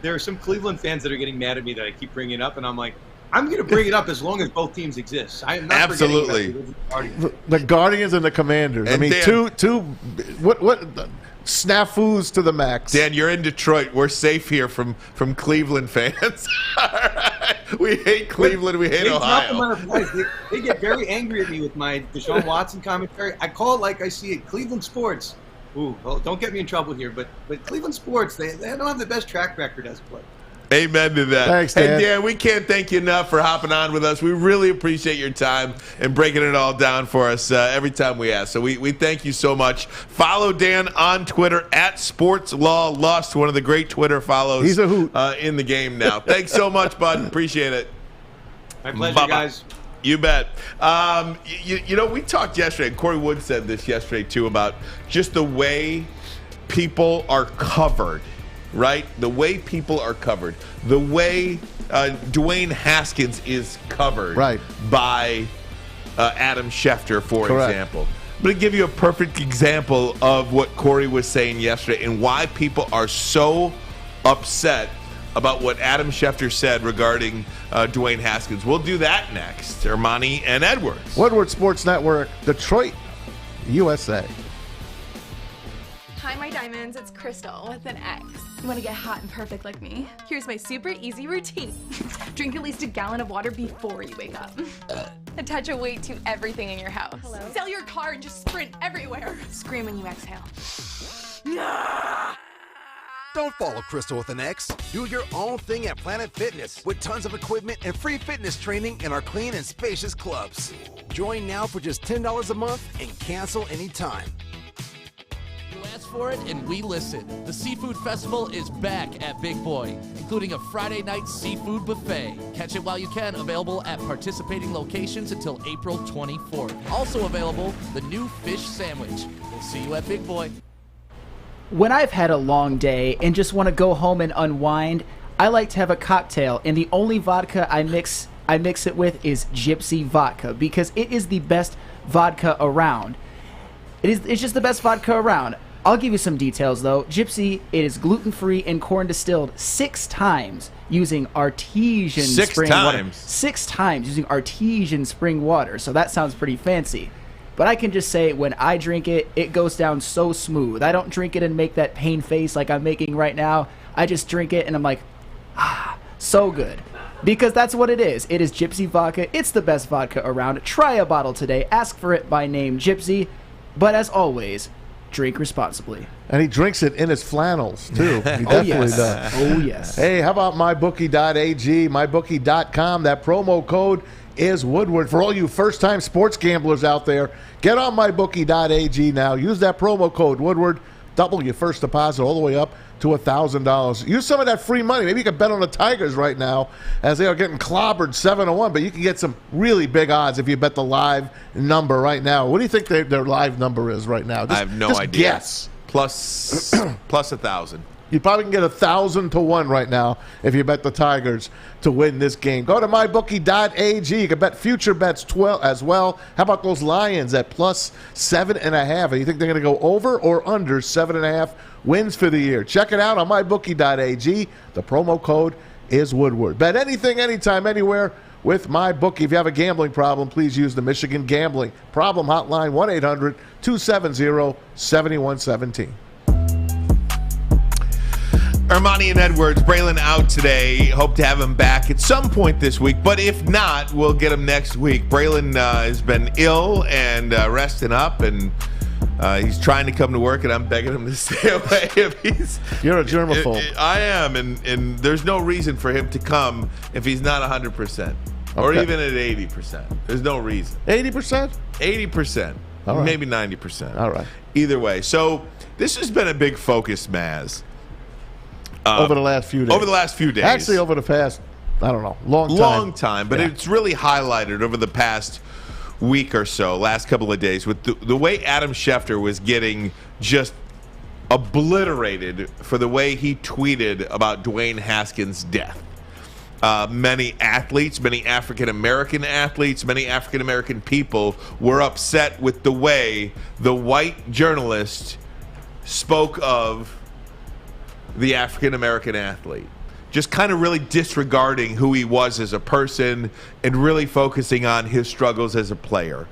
there are some Cleveland fans that are getting mad at me that I keep bringing it up, and I'm like, I'm going to bring it up as long as both teams exist. I am not Absolutely. forgetting about The Guardians and the Commanders. And I mean, Dan, two what snafus to the max. Dan, you're in Detroit. We're safe here from Cleveland fans. All right. We hate Cleveland. We hate Ohio. They get very angry at me with my Deshaun Watson commentary. I call it like I see it. Cleveland sports. Ooh, well, don't get me in trouble here, but Cleveland sports, they don't have the best track record as a player. Amen to that. Thanks, Dan. And Dan, we can't thank you enough for hopping on with us. We really appreciate your time and breaking it all down for us every time we ask. So we thank you so much. Follow Dan on Twitter at SportsLawLust, one of the great Twitter follows. He's a hoot. In the game now. Thanks so much, bud. Appreciate it. My pleasure, Bye-bye. guys. You bet. You know, we talked yesterday, and Corey Wood said this yesterday, too, about just the way people are covered. Right? The way people are covered. The way Dwayne Haskins is covered by Adam Schefter, for example. I'm going to give you a perfect example of what Corey was saying yesterday and why people are so upset about what Adam Schefter said regarding Dwayne Haskins. We'll do that next. Ermanni and Edwards. Woodward Sports Network, Detroit, USA. Hi, my diamonds. It's Crystal with an X. You want to get hot and perfect like me? Here's my super easy routine. Drink at least a gallon of water before you wake up. Attach a weight to everything in your house. Sell your car and just sprint everywhere. Scream when you exhale. Don't follow Crystal with an X. Do your own thing at Planet Fitness with tons of equipment and free fitness training in our clean and spacious clubs. Join now for just $10 a month and cancel anytime. You asked for it and we listen. The Seafood Festival is back at Big Boy, including a Friday night seafood buffet. Catch it while you can, available at participating locations until April 24th. Also available, the new fish sandwich. We'll see you at Big Boy. When I've had a long day and just want to go home and unwind, I like to have a cocktail, and the only vodka I mix it with is Gypsy Vodka, because it is the best vodka around. It's just the best vodka around. I'll give you some details though. Gypsy, it is gluten-free and corn distilled 6 times using artesian spring water. 6 times using artesian spring water. So that sounds pretty fancy. But I can just say when I drink it, it goes down so smooth. I don't drink it and make that pain face like I'm making right now. I just drink it and I'm like, so good. Because that's what it is. It is Gypsy Vodka. It's the best vodka around. Try a bottle today. Ask for it by name, Gypsy. But as always, drink responsibly. And he drinks it in his flannels, too. He definitely does. Oh, yes. Hey, how about mybookie.ag, mybookie.com? That promo code is Woodward. For all you first-time sports gamblers out there, get on mybookie.ag now. Use that promo code Woodward. Double your first deposit all the way up to $1,000. Use some of that free money. Maybe you can bet on the Tigers right now as they are getting clobbered 7-1, but you can get some really big odds if you bet the live number right now. What do you think their live number is right now? I have no idea. Guess. Plus 1,000. You probably can get 1,000 to 1 right now if you bet the Tigers to win this game. Go to mybookie.ag. You can bet future bets 12 as well. How about those Lions at plus 7.5? And you think they're going to go over or under 7.5 wins for the year? Check it out on mybookie.ag. The promo code is Woodward. Bet anything, anytime, anywhere with MyBookie. If you have a gambling problem, please use the Michigan Gambling Problem Hotline, 1-800-270-7117. Ermanni and Edwards, Braylon out today. Hope to have him back at some point this week, but if not, we'll get him next week. Braylon has been ill and resting up, and he's trying to come to work, and I'm begging him to stay away. You're a germaphobe. I am, and there's no reason for him to come if he's not 100%, or even at 80%. There's no reason. 80%? 80%. All right. Maybe 90%. All right. Either way. So this has been a big focus, Maz. Over the last few days. Over the last few days. Actually, over the past, I don't know, long time. Long time, but it's really highlighted over the past week or so, last couple of days, with the way Adam Schefter was getting just obliterated for the way he tweeted about Dwayne Haskins' death. Many athletes, many African-American athletes, many African-American people were upset with the way the white journalist spoke of the African-American athlete. Just kind of really disregarding who he was as a person and really focusing on his struggles as a player.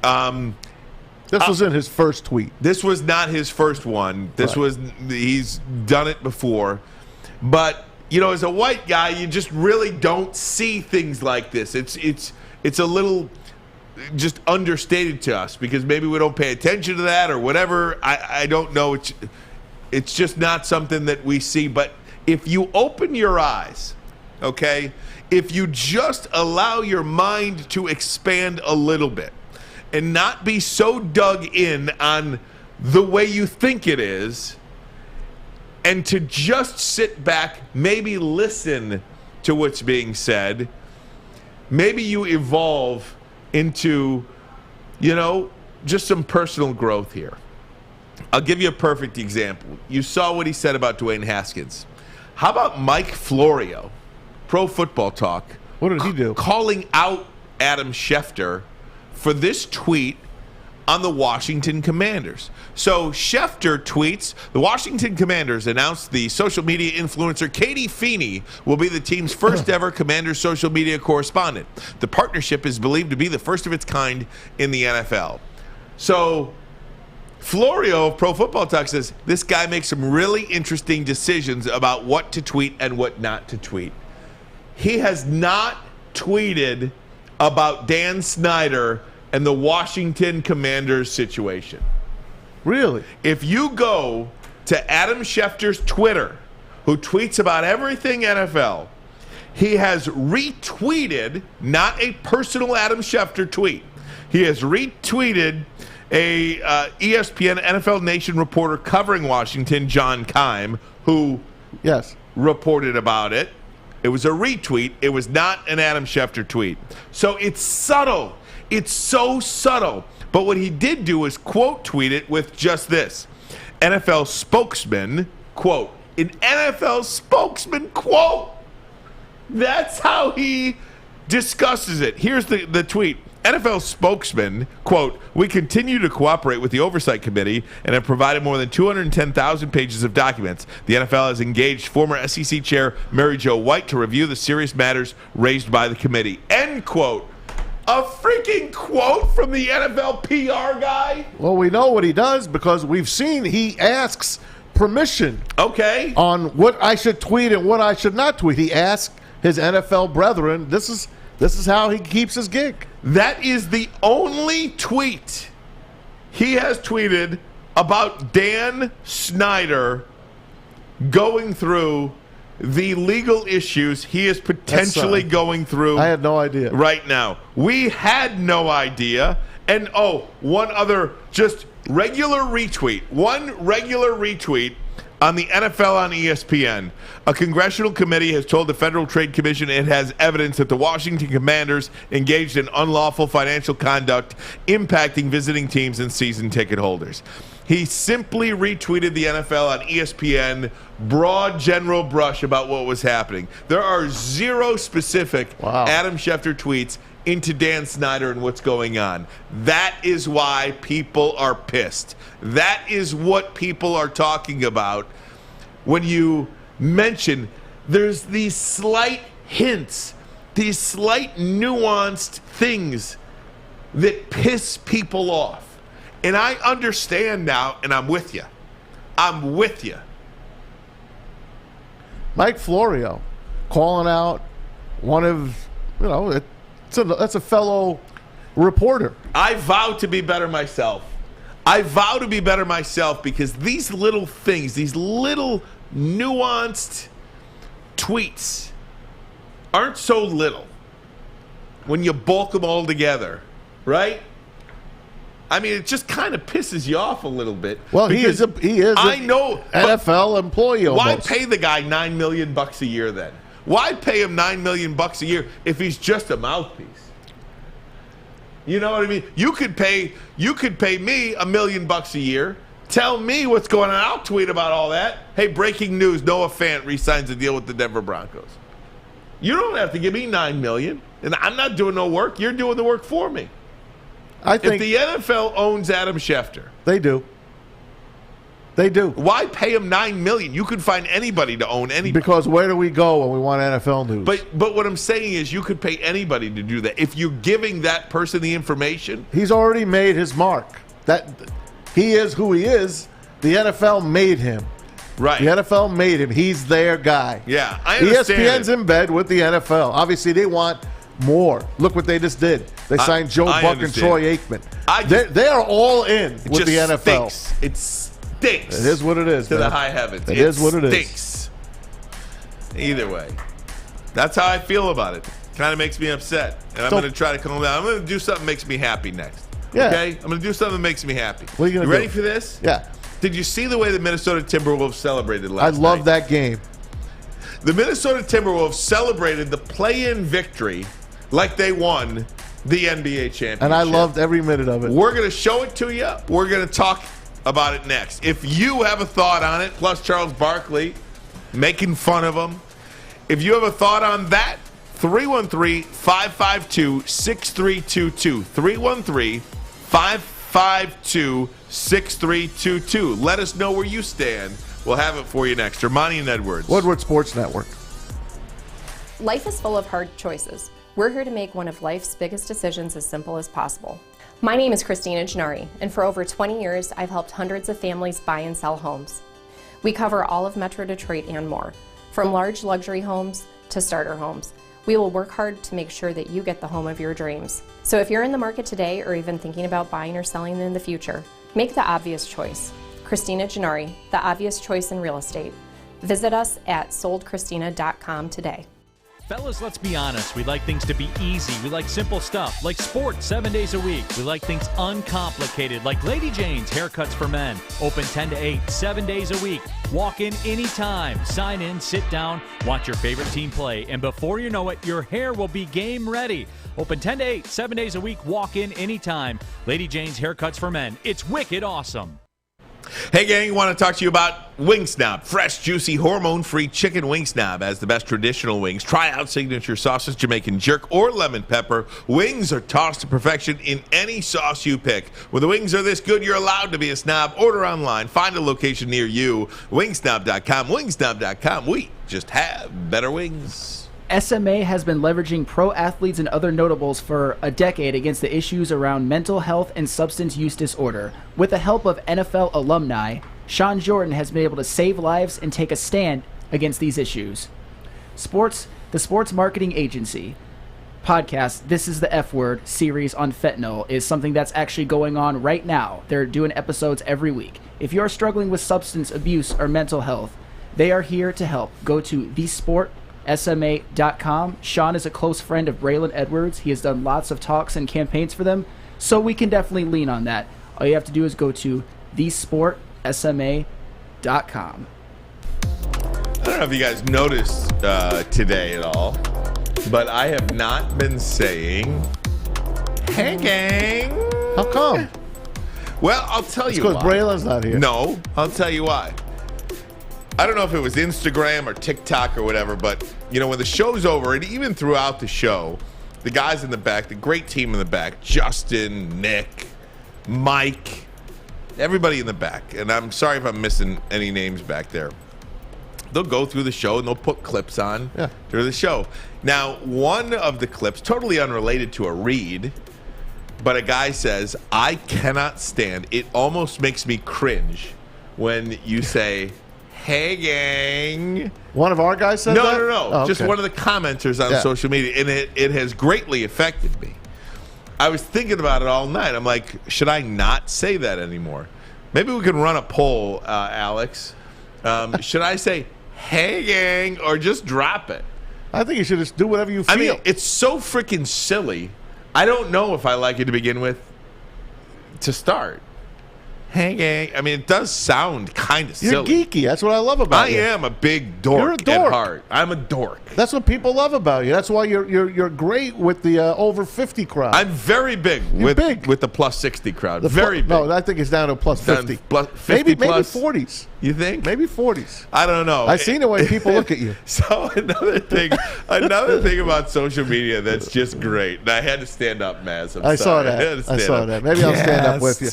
This was in his first tweet. This was not his first one. He's done it before. But as a white guy, you just really don't see things like this. It's a little just understated to us because maybe we don't pay attention to that or whatever. I don't know. It's just not something that we see. But if you open your eyes, okay, if you just allow your mind to expand a little bit and not be so dug in on the way you think it is, and to just sit back, maybe listen to what's being said, maybe you evolve into, just some personal growth here. I'll give you a perfect example. You saw what he said about Dwayne Haskins. How about Mike Florio, Pro Football Talk? What did he do? Calling out Adam Schefter for this tweet on the Washington Commanders. So Schefter tweets, the Washington Commanders announced the social media influencer Katie Feeney will be the team's first ever Commanders social media correspondent. The partnership is believed to be the first of its kind in the NFL. So Florio of Pro Football Talk says this guy makes some really interesting decisions about what to tweet and what not to tweet. He has not tweeted about Dan Snyder and the Washington Commanders situation. Really? If you go to Adam Schefter's Twitter, who tweets about everything NFL, he has retweeted, not a personal Adam Schefter tweet, he has retweeted a ESPN NFL Nation reporter covering Washington, John Keim, who reported about it. It was a retweet. It was not an Adam Schefter tweet. So it's subtle. It's so subtle. But what he did do is quote tweet it with just this. NFL spokesman, quote. An NFL spokesman, quote. That's how he discusses it. Here's the tweet. NFL spokesman, quote, we continue to cooperate with the Oversight Committee and have provided more than 210,000 pages of documents. The NFL has engaged former SEC Chair Mary Jo White to review the serious matters raised by the committee. End quote. A freaking quote from the NFL PR guy? Well, we know what he does because we've seen he asks permission. Okay. On what I should tweet and what I should not tweet. He asks his NFL brethren. This is how he keeps his gig. That is the only tweet he has tweeted about Dan Snyder going through the legal issues he is potentially going through. I had no idea. Right now. We had no idea. And, one other just regular retweet. One regular retweet on the NFL on ESPN. A congressional committee has told the Federal Trade Commission it has evidence that the Washington Commanders engaged in unlawful financial conduct impacting visiting teams and season ticket holders. He simply retweeted the NFL on ESPN, broad general brush about what was happening. There are zero specific Adam Schefter tweets into Dan Snyder and what's going on. That is why people are pissed. That is what people are talking about when you mention there's these slight hints, these slight nuanced things that piss people off. And I understand now, and I'm with you. I'm with you. Mike Florio calling out one of, that's a fellow reporter. I vow to be better myself. I vow to be better myself because these little things, these little nuanced tweets aren't so little when you bulk them all together, right? I mean, it just kind of pisses you off a little bit. Well, he is I know NFL employee almost. Why pay the guy $9 million a year then? Why pay him $9 million a year if he's just a mouthpiece? You know what I mean? You could pay me $1 million a year Tell me what's going on. I'll tweet about all that. Hey, breaking news, Noah Fant re-signs a deal with the Denver Broncos. You don't have to give me $9 million, and I'm not doing no work. You're doing the work for me. I think if the NFL owns Adam Schefter. They do. They do. Why pay him $9 million? You could find anybody to own anybody. Because where do we go when we want NFL news? But what I'm saying is you could pay anybody to do that. If you're giving that person the information. He's already made his mark. That he is who he is. The NFL made him. Right. The NFL made him. He's their guy. Yeah, I understand. ESPN's in bed with the NFL. Obviously, they want more. Look what they just did. They signed Joe Buck and Troy Aikman. They are all in with the NFL. Stinks. It stinks. It is what it is. To man. the high heavens. It is what it is. Stinks. Either way. That's how I feel about it. Kind of makes me upset. And I'm going to try to calm down. I'm going to do something that makes me happy next. Yeah. Okay? I'm going to do something that makes me happy. What are you going to do? Ready for this? Yeah. Did you see the way the Minnesota Timberwolves celebrated last night? I love that game. The Minnesota Timberwolves celebrated the play-in victory like they won the NBA championship. And I loved every minute of it. We're going to show it to you. We're going to talk about it next. If you have a thought on it, plus Charles Barkley making fun of him, if you have a thought on that, 313-552-6322. 313-552-6322. Let us know where you stand. We'll have it for you next. Ermanni and Edwards. Woodward Sports Network. Life is full of hard choices. We're here to make one of life's biggest decisions as simple as possible. My name is Christina Gennari, and for over 20 years, I've helped hundreds of families buy and sell homes. We cover all of Metro Detroit and more, from large luxury homes to starter homes. We will work hard to make sure that you get the home of your dreams. So if you're in the market today or even thinking about buying or selling in the future, make the obvious choice. Christina Gennari, the obvious choice in real estate. Visit us at soldchristina.com today. Fellas, let's be honest. We like things to be easy. We like simple stuff, like sports 7 days a week. We like things uncomplicated, like Lady Jane's Haircuts for Men. Open 10 to 8, 7 days a week. Walk in anytime. Sign in, sit down, watch your favorite team play. And before you know it, your hair will be game ready. Open 10 to 8, 7 days a week. Walk in anytime. Lady Jane's Haircuts for Men. It's wicked awesome. Hey gang, want to talk to you about Wing Snob. Fresh, juicy, hormone-free chicken Wing Snob has the best traditional wings. Try out signature sauces, Jamaican jerk, or lemon pepper. Wings are tossed to perfection in any sauce you pick. When the wings are this good, you're allowed to be a snob. Order online. Find a location near you. Wingsnob.com. Wingsnob.com. We just have better wings. SMA has been leveraging pro athletes and other notables for a decade against the issues around mental health and substance use disorder. With the help of NFL alumni, Sean Jordan has been able to save lives and take a stand against these issues. The Sports Marketing Agency podcast, This is the F Word series on fentanyl, is something that's actually going on right now. They're doing episodes every week. If you're struggling with substance abuse or mental health, they are here to help. Go to thesportsma.com. Sean is a close friend of Braylon Edwards. He has done lots of talks and campaigns for them, so we can definitely lean on that. All you have to do is go to thesportsma.com. I don't know if you guys noticed today at all, but I have not been saying, hey gang. How come? Well, I'll tell you why. It's because Braylon's not here. No, I'll tell you why. I don't know if it was Instagram or TikTok or whatever, but, you know, when the show's over, and even throughout the show, the guys in the back, the great team in the back, Justin, Nick, Mike, everybody in the back, and I'm sorry if I'm missing any names back there, they'll go through the show and they'll put clips on through the show. Now, one of the clips, totally unrelated to a read, but a guy says, I cannot stand, it almost makes me cringe when you say, hey, gang. One of our guys said that? No. Oh, just okay. one of the commenters on social media, and it has greatly affected me. I was thinking about it all night. I'm like, should I not say that anymore? Maybe we can run a poll, Alex. Should I say, hey, gang, or just drop it? I think you should just do whatever you feel. I mean, it's so freaking silly. I don't know if I like it to begin with to start. Hey, gang. I mean, it does sound kind of You're silly. geeky. That's what I love about you. I am a big dork. You're a dork. At heart. I'm a dork. That's what people love about you. That's why you're great with the over 50 crowd. I'm very big with the plus 60 crowd. Very big. No, I think it's down to plus 50. Plus 50 maybe plus. 40s. You think? Maybe 40s. I don't know. I've seen the way people look at you. So another thing about social media that's just great. And I had to stand up, Maz. I saw that. Maybe I'll stand up with you.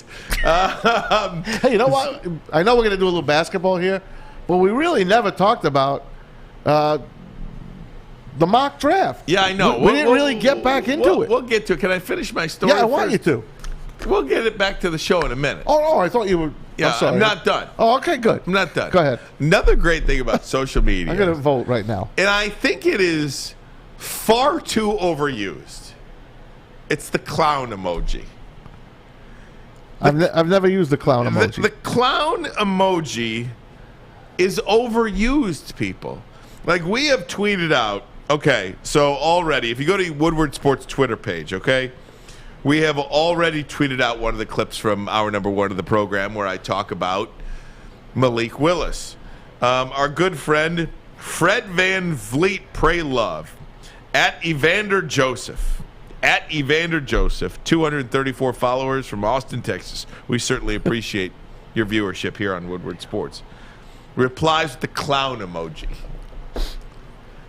Hey, you know what? I know we're going to do a little basketball here, but we really never talked about the mock draft. Yeah, I know. We didn't really get back into it. We'll get to it. Can I finish my story Yeah, I want first? you to. We'll get it back to the show in a minute. Oh, I thought you were. Yeah, I'm sorry. I'm not done. Oh, okay, good. I'm not done. Go ahead. Another great thing about social media. I'm going to vote right now. And I think it is far too overused. It's the clown emoji. I've never used the clown emoji. The clown emoji is overused, people. Like, we have tweeted out, okay, so already, if you go to Woodward Sports Twitter page, okay, we have already tweeted out one of the clips from hour number 1 of the program where I talk about Malik Willis. Our good friend, Fred Van Vliet, pray love, at Evander Joseph, 234 followers from Austin, Texas. We certainly appreciate your viewership here on Woodward Sports. Replies with the clown emoji.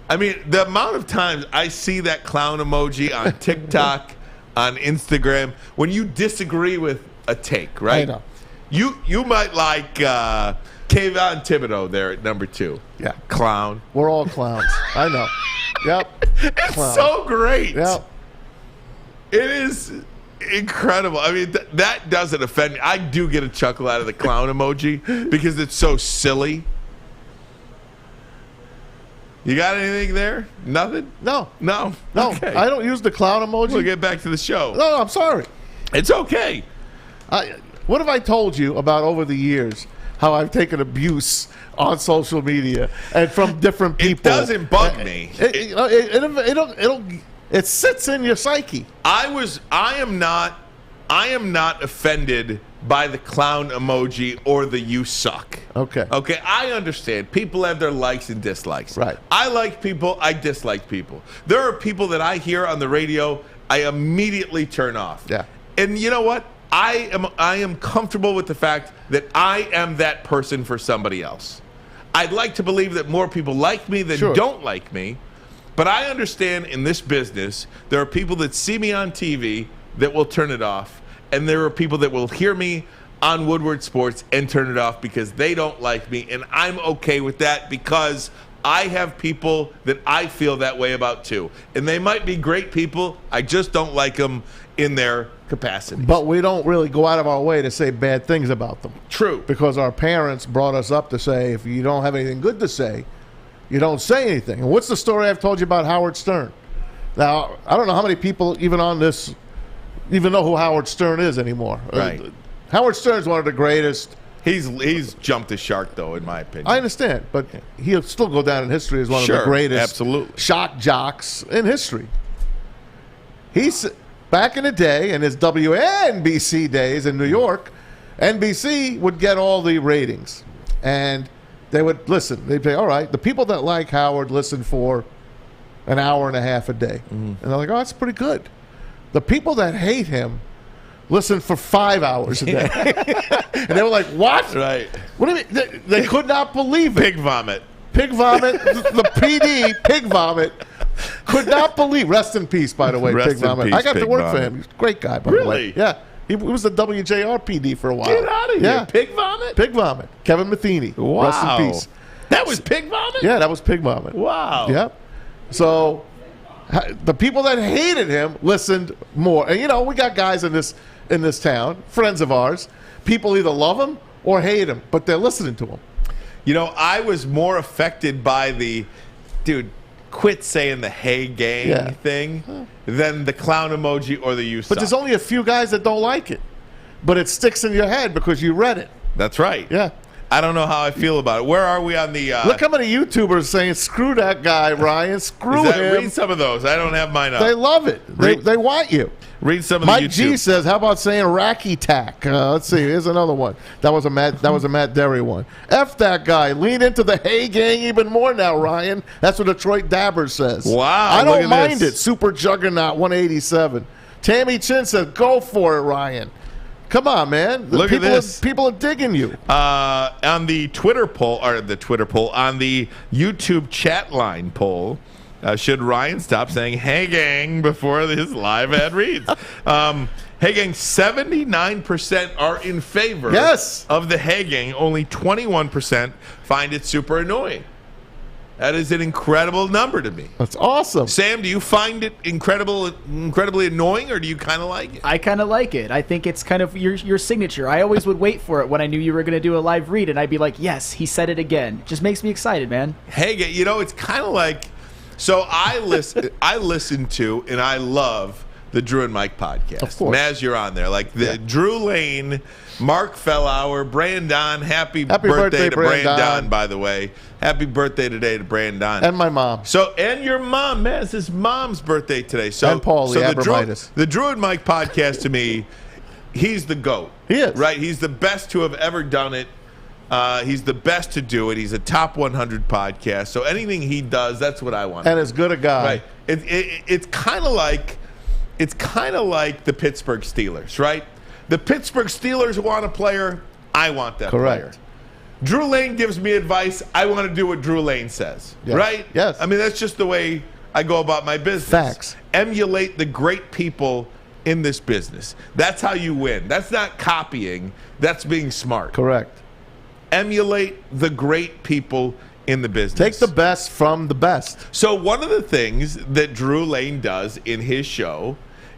I mean, the amount of times I see that clown emoji on TikTok, on Instagram, when you disagree with a take, right? I know. You might like Kayvon Thibodeau there at number 2. Yeah. Clown. We're all clowns. I know. Yep. It's Clown. so great. Yep. It is incredible. I mean, that doesn't offend me. I do get a chuckle out of the clown emoji because it's so silly. You got anything there? Nothing? No. Okay. I don't use the clown emoji. We'll get back to the show. No, I'm sorry. It's okay. What have I told you about over the years how I've taken abuse on social media and from different people? It doesn't bug me. It sits in your psyche. I am not offended by the clown emoji or the you suck. Okay, I understand. People have their likes and dislikes. Right. I like people, I dislike people. There are people that I hear on the radio, I immediately turn off. Yeah. And you know what? I am comfortable with the fact that I am that person for somebody else. I'd like to believe that more people like me than don't like me. But I understand in this business, there are people that see me on TV that will turn it off. And there are people that will hear me on Woodward Sports and turn it off because they don't like me. And I'm okay with that because I have people that I feel that way about too. And they might be great people. I just don't like them in their capacity. But we don't really go out of our way to say bad things about them. True. Because our parents brought us up to say, if you don't have anything good to say, you don't say anything. And what's the story I've told you about Howard Stern? Now, I don't know how many people even on this even know who Howard Stern is anymore. Right. Howard Stern's one of the greatest. He's jumped the shark, though, in my opinion. I understand, but he'll still go down in history as one of the greatest shock jocks in history. He's back in the day, in his WNBC days in New York, NBC would get all the ratings. And they would listen. They'd say, all right, the people that like Howard listen for an hour and a half a day. And they're like, oh, that's pretty good. The people that hate him listen for 5 hours a day. And they were like, what? Right. What do you mean? They could not believe it. Pig vomit. Pig vomit. The PD, Pig Vomit, could not believe. Rest in peace, by the way, Rest Pig in Vomit. peace, I got to Pig work for Vomit. him. He's a great guy, by the way. Really? Yeah. He was the WJR PD for a while. Get out of here. Yeah. Pig vomit? Pig Vomit. Kevin Matheny. Wow. Rest in peace. That was Pig Vomit? Yeah, that was Pig Vomit. Wow. Yep. So the people that hated him listened more. And, you know, we got guys in this town, friends of ours. People either love him or hate him, but they're listening to him. You know, I was more affected by the, dude, quit saying the hey gang thing than the clown emoji or the you suck. But there's only a few guys that don't like it. But it sticks in your head because you read it. That's right. Yeah. I don't know how I feel about it. Where are we on the? Look how many YouTubers saying, "Screw that guy, Ryan. Screw him." Read some of those. I don't have mine up. They love it. They want you. Read some of Mike the YouTube. G says, "How about saying Racky Tack?" Let's see. Here's another one. That was a Matt Derry one. F that guy. Lean into the Hey Gang even more now, Ryan. That's what Detroit Dabber says. Wow. I look don't at mind this. it. Super Juggernaut 187. Tammy Chin says, "Go for it, Ryan." Come on, man. Look at this. People are digging you. On the Twitter poll, on the YouTube chat line poll, should Ryan stop saying "Hey Gang" before his live ad reads? Hey Gang, 79% are in favor of the Hey Gang. Only 21% find it super annoying. That is an incredible number to me. That's awesome. Sam, do you find it incredibly annoying, or do you kind of like it? I kind of like it. I think it's kind of your signature. I always would wait for it when I knew you were going to do a live read, and I'd be like, yes, he said it again. Just makes me excited, man. Hey, it's kind of like, so I listen to and I love the Drew and Mike podcast. Of course. Maz, you're on there. Like the Drew Lane, Mark Fellauer, Brandon. Happy birthday to Brandon, by the way. Happy birthday today to Brandon. And my mom. And your mom, Maz's mom's birthday today. So, and Paul, the Drew and Mike podcast, to me, he's the GOAT. He is. Right? He's the best to have ever done it. He's the best to do it. He's a top 100 podcast. So anything he does, that's what I want. And as good a guy. Right. It's kind of like the Pittsburgh Steelers, right? The Pittsburgh Steelers want a player. I want that player. Drew Lane gives me advice. I want to do what Drew Lane says, right? Yes. I mean, that's just the way I go about my business. Facts. Emulate the great people in this business. That's how you win. That's not copying. That's being smart. Correct. Emulate the great people in the business. Take the best from the best. So one of the things that Drew Lane does in his show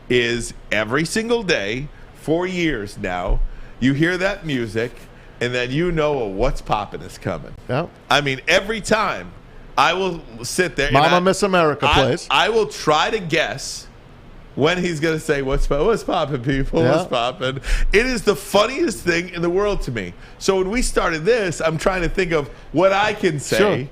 is every single day, for years now, you hear that music, and then you know what's poppin' is coming. Yep. I mean, every time I will sit there. Mama Miss America plays. I will try to guess when he's going to say, what's poppin', people? Yeah. What's poppin'? It is the funniest thing in the world to me. So when we started this, I'm trying to think of what I can say. Sure.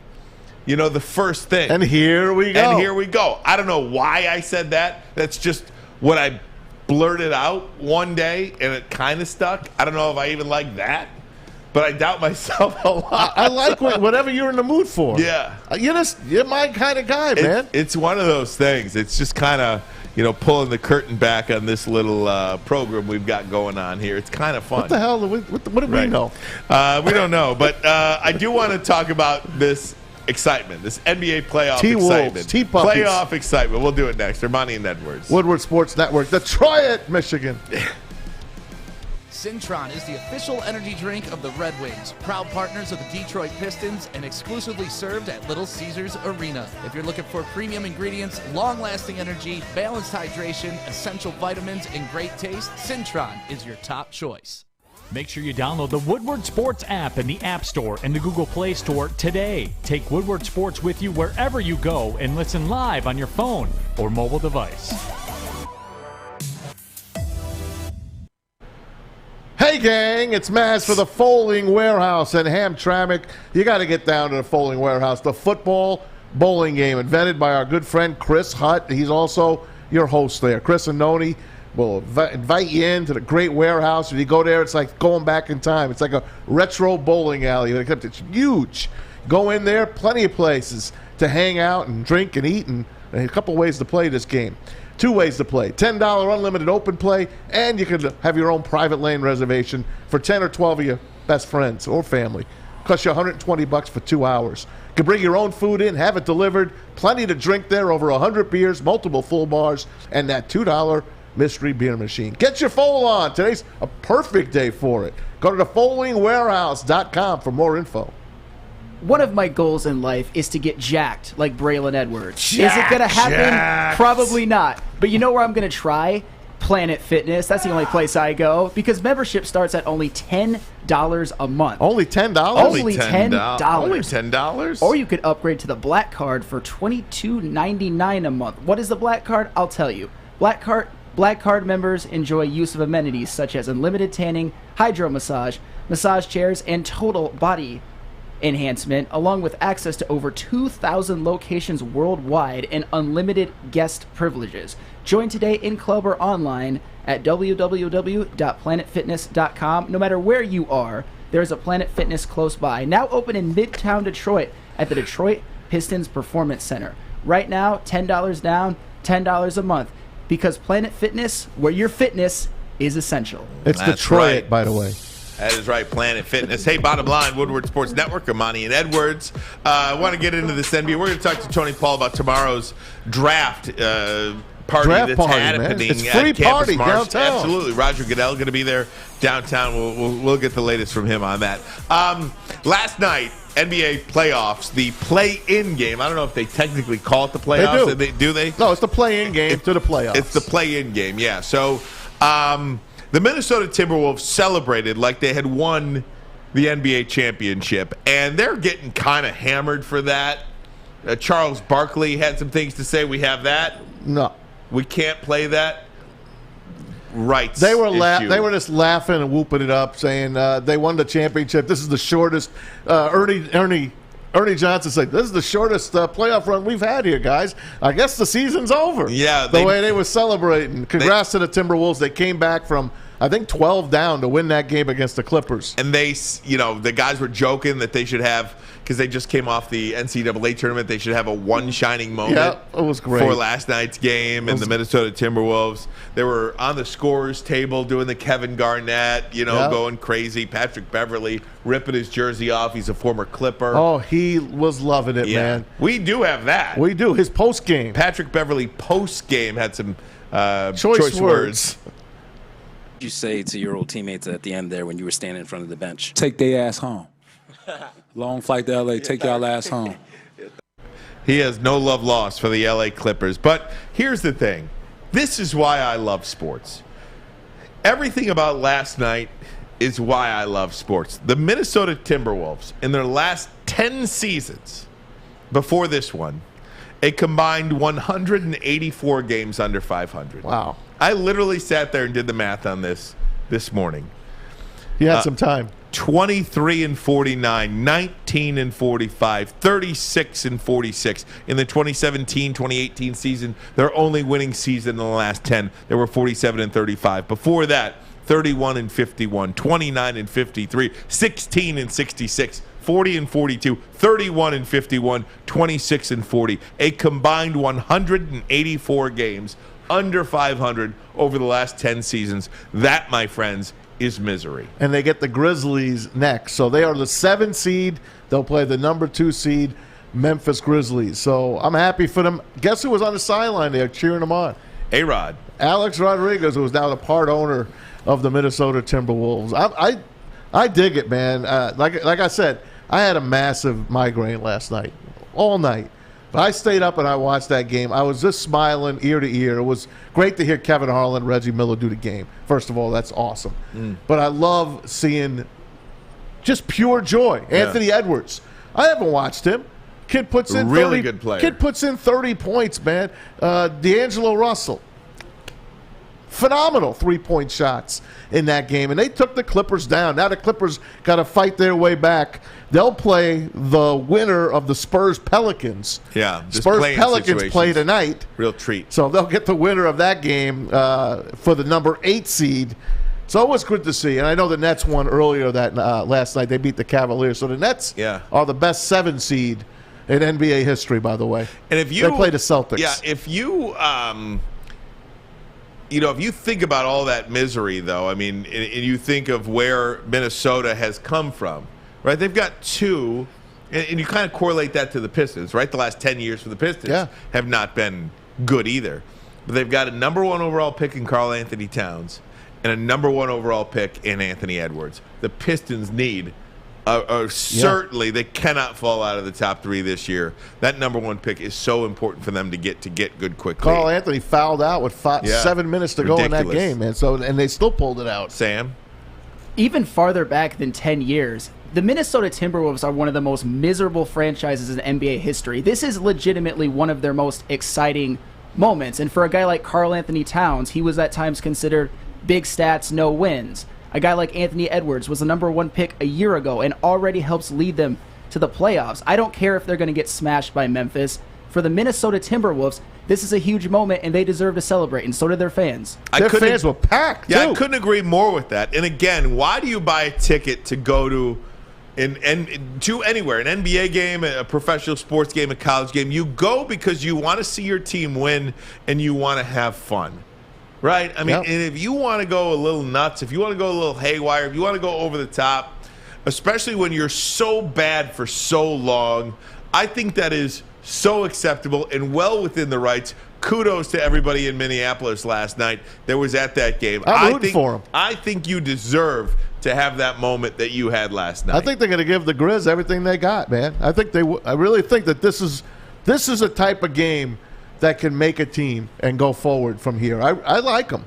You know, the first thing. And here we go. I don't know why I said that. That's just what I blurted out one day, and it kind of stuck. I don't know if I even like that, but I doubt myself a lot. I like whatever you're in the mood for. Yeah. You're my kind of guy, man. It's one of those things. It's just kind of, pulling the curtain back on this little program we've got going on here. It's kind of fun. What the hell? What do we know? We don't know, but I do want to talk about this excitement, this NBA playoff excitement. T-Puppies. Playoff excitement. We'll do it next. Ermanni and Edwards. Woodward Sports Network, Detroit, Michigan. Cintron is the official energy drink of the Red Wings, proud partners of the Detroit Pistons, and exclusively served at Little Caesars Arena. If you're looking for premium ingredients, long-lasting energy, balanced hydration, essential vitamins, and great taste, Cintron is your top choice. Make sure you download the Woodward Sports app in the App Store and the Google Play Store today. Take Woodward Sports with you wherever you go and listen live on your phone or mobile device. Hey, gang, it's Maz for the Folding Warehouse and Hamtramck. You got to get down to the Folding Warehouse, the football bowling game invented by our good friend Chris Hutt. He's also your host there. Chris and Noni will invite you into the great warehouse. If you go there, it's like going back in time. It's like a retro bowling alley, except it's huge. Go in there, plenty of places to hang out and drink and eat, and a couple ways to play this game. 2 ways to play. $10 unlimited open play, and you can have your own private lane reservation for 10 or 12 of your best friends or family. Costs you $120 for 2 hours. You can bring your own food in, have it delivered. Plenty to drink there, over 100 beers, multiple full bars, and that $2 mystery beer machine. Get your fold on. Today's a perfect day for it. Go to thefoldingwarehouse.com for more info. One of my goals in life is to get jacked like Braylon Edwards. Is it going to happen? Probably not. But you know where I'm going to try? Planet Fitness. That's the only place I go because membership starts at only $10 a month. Only $10? Only $10. Only $10? Or you could upgrade to the Black Card for $22.99 a month. What is the Black Card? I'll tell you. Black Card members enjoy use of amenities such as unlimited tanning, hydro massage, massage chairs, and total body enhancement, along with access to over 2,000 locations worldwide and unlimited guest privileges. Join today in club or online at www.planetfitness.com. No matter where you are, there's a Planet Fitness close by. Now open in Midtown Detroit at the Detroit Pistons Performance Center. Right now, $10 down, $10 a month. Because Planet Fitness, where your fitness is essential. It's That's Detroit, right. by the way. That is right, Planet Fitness. Hey, bottom line, Woodward Sports Network, Ermanni and Edwards. I want to get into this NBA. We're going to talk to Tony Paul about tomorrow's draft party that's happening it's free at Campus party Mars. downtown. Absolutely. Roger Goodell going to be there downtown. We'll get the latest from him on that. Last night, NBA playoffs, the play-in game. I don't know if they technically call it the playoffs. Do they? No, it's the play-in game to the playoffs. It's the play-in game, yeah. So the Minnesota Timberwolves celebrated like they had won the NBA championship, and they're getting kind of hammered for that. Charles Barkley had some things to say. We have that? No. We can't play that? Rights They were issue. they were just laughing and whooping it up, saying they won the championship. This is the shortest. Ernie Johnson said, "This is the shortest playoff run we've had here, guys. I guess the season's over." Yeah, the way they were celebrating. Congrats to the Timberwolves. They came back from, I think, 12 down to win that game against the Clippers. And the guys were joking that they should have, because they just came off the NCAA tournament, they should have a one shining moment. Yeah, it was great. For last night's game and the Minnesota Timberwolves. They were on the scorer's table doing the Kevin Garnett, going crazy. Patrick Beverly ripping his jersey off. He's a former Clipper. Oh, he was loving it, man. We do have that. We do. His post game. Patrick Beverly post game had some choice words. You say to your old teammates at the end there when you were standing in front of the bench? Take their ass home. Long flight to LA. Take y'all ass home. He has no love lost for the LA Clippers. But here's the thing. This is why I love sports. Everything about last night is why I love sports. The Minnesota Timberwolves, in their last 10 seasons before this one, a combined 184 games under 500. Wow. I literally sat there and did the math on this morning. You had some time. 23-49, 19-45, 36-46. In the 2017-2018 season, their only winning season in the last 10, they were 47-35. Before that, 31-51, 29-53, 16-66. 40-42, 31-51, 26-40. A combined 184 games under 500 over the last 10 seasons. That, my friends, is misery. And they get the Grizzlies next. So they are the 7 seed. They'll play the number 2 seed, Memphis Grizzlies. So I'm happy for them. Guess who was on the sideline there cheering them on? A-Rod. Alex Rodriguez, who is now the part owner of the Minnesota Timberwolves. I dig it, man. Like I said, I had a massive migraine last night, all night. But I stayed up and I watched that game. I was just smiling ear to ear. It was great to hear Kevin Harlan, Reggie Miller do the game. First of all, that's awesome. But I love seeing just pure joy. Yeah. Anthony Edwards. I haven't watched him. Kid puts in Really 30, good player. Kid puts in 30 points, man. D'Angelo Russell. Phenomenal three-point shots in that game. And they took the Clippers down. Now the Clippers got to fight their way back. They'll play the winner of the Spurs-Pelicans. Yeah. Spurs-Pelicans play tonight. Real treat. So they'll get the winner of that game for the number 8 seed. So it was good to see. And I know the Nets won earlier that last night. They beat the Cavaliers. So the Nets are the best 7 seed in NBA history, by the way. And if you they play the Celtics. Yeah, if you if you think about all that misery, though, I mean, and you think of where Minnesota has come from, right? They've got 2, and you kind of correlate that to the Pistons, right? The last 10 years for the Pistons have not been good either. But they've got a number 1 overall pick in Karl Anthony Towns and a number 1 overall pick in Anthony Edwards. The Pistons need certainly they cannot fall out of the top 3 this year. That number 1 pick is so important for them to get good quickly. Karl Anthony fouled out with 7 minutes to go in that game, man. So and they still pulled it out. Sam? Even farther back than 10 years, the Minnesota Timberwolves are one of the most miserable franchises in NBA history. This is legitimately one of their most exciting moments. And for a guy like Karl Anthony Towns, he was at times considered big stats, no wins. A guy like Anthony Edwards was the #1 pick a year ago and already helps lead them to the playoffs. I don't care if they're going to get smashed by Memphis. For the Minnesota Timberwolves, this is a huge moment, and they deserve to celebrate, and so do their fans. Their fans were packed, Yeah, too. I couldn't agree more with that. And again, why do you buy a ticket to go to anywhere, an NBA game, a professional sports game, a college game? You go because you want to see your team win and you want to have fun, right? I mean, and if you want to go a little nuts, if you want to go a little haywire, if you want to go over the top, especially when you're so bad for so long, I think that is so acceptable and well within the rights. Kudos to everybody in Minneapolis last night that was at that game. I'm rooting for 'em. I think you deserve to have that moment that you had last night. I think they're going to give the Grizz everything they got, man. I think I really think that this is a type of game that can make a team and go forward from here. I like them.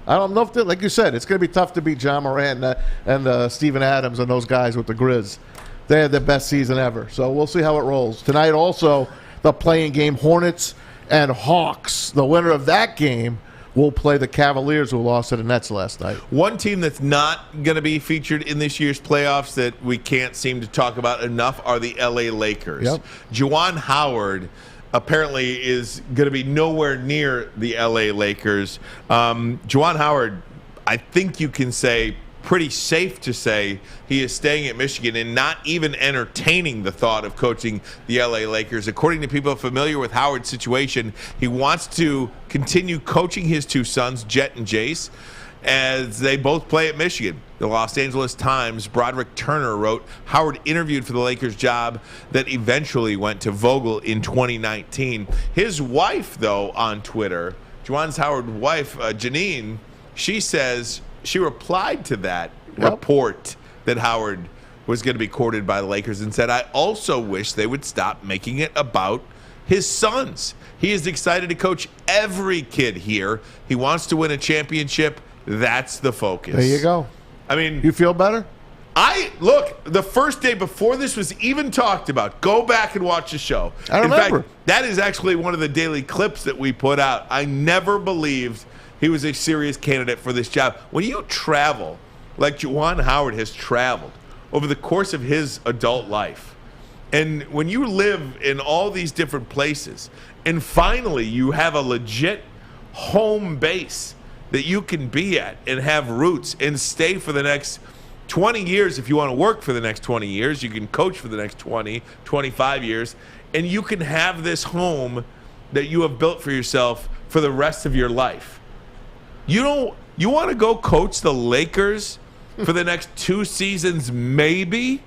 I don't know if like you said, it's going to be tough to beat John Moran and Steven Adams and those guys with the Grizz. They had their best season ever. So we'll see how it rolls. Tonight also, the playing game, Hornets and Hawks. The winner of that game will play the Cavaliers, who lost to the Nets last night. One team that's not going to be featured in this year's playoffs that we can't seem to talk about enough are the LA Lakers. Yep. Juwan Howard apparently is going to be nowhere near the LA Lakers. Juwan Howard, I think you can say, pretty safe to say, he is staying at Michigan and not even entertaining the thought of coaching the LA Lakers. According to people familiar with Howard's situation, he wants to continue coaching his two sons, Jet and Jace, as they both play at Michigan. The Los Angeles Times, Broderick Turner wrote, Howard interviewed for the Lakers job that eventually went to Vogel in 2019. His wife, though, on Twitter, Juwan Howard's wife, Janine, she says she replied to that report that Howard was going to be courted by the Lakers and said, I also wish they would stop making it about his sons. He is excited to coach every kid here. He wants to win a championship. That's the focus. There you go. I mean, you feel better? Look, the first day before this was even talked about, go back and watch the show. I remember. In fact, that is actually one of the daily clips that we put out. I never believed he was a serious candidate for this job. When you travel like Juwan Howard has traveled over the course of his adult life, and when you live in all these different places, and finally you have a legit home base that you can be at and have roots and stay for the next 20 years. If you want to work for the next 20 years, you can coach for the next 20, 25 years, and you can have this home that you have built for yourself for the rest of your life. You want to go coach the Lakers for the next 2 seasons maybe,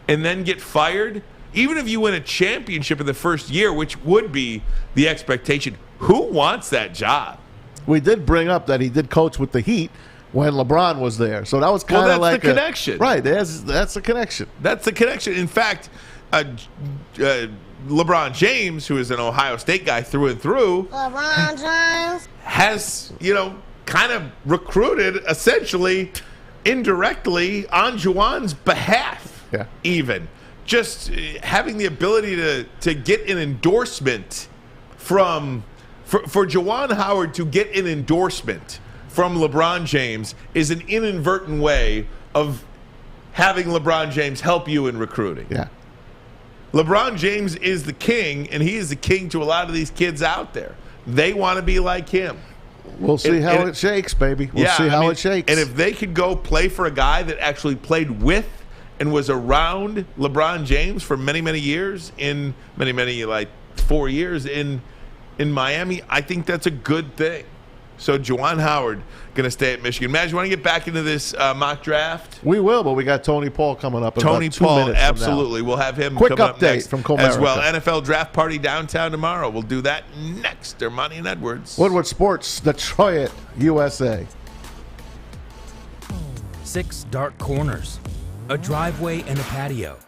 and then get fired? Even if you win a championship in the first year, which would be the expectation, who wants that job? We did bring up that he did coach with the Heat when LeBron was there. So that was kind of like the connection. Right, that's the connection. That's the connection. In fact, LeBron James, who is an Ohio State guy through and through, LeBron James has, kind of recruited essentially indirectly on Juwan's behalf. Yeah. Even. Just having the ability to get an endorsement for Juwan Howard to get an endorsement from LeBron James is an inadvertent way of having LeBron James help you in recruiting. Yeah. LeBron James is the king, and he is the king to a lot of these kids out there. They want to be like him. We'll see how it shakes, baby. We'll see how it shakes. And if they could go play for a guy that actually played with and was around LeBron James for many, many years, in many, like 4 years in Miami, I think that's a good thing. So Juwan Howard going to stay at Michigan. Matt, you want to get back into this mock draft? We will, but we got Tony Paul coming up in Tony about 2 Paul, minutes from now. absolutely. We'll have him Quick coming up update next from as well. Comerica. NFL draft party downtown tomorrow. We'll do that next. Ermanni and Edwards. Woodward Sports, Detroit, USA. 6 dark corners, a driveway and a patio,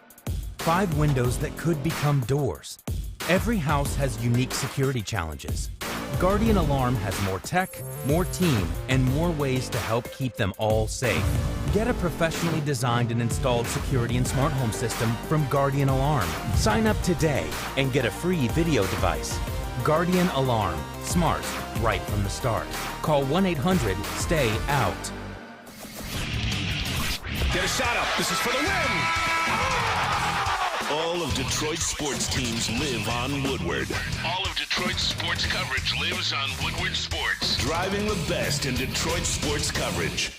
5 windows that could become doors. Every house has unique security challenges. Guardian Alarm has more tech, more team, and more ways to help keep them all safe. Get a professionally designed and installed security and smart home system from Guardian Alarm. Sign up today and get a free video device. Guardian Alarm. Smart right from the start. Call 1-800-STAY-OUT. Get a shot up. This is for the win. All of Detroit's sports teams live on Woodward. All of Detroit's sports coverage lives on Woodward Sports. Driving the best in Detroit sports coverage.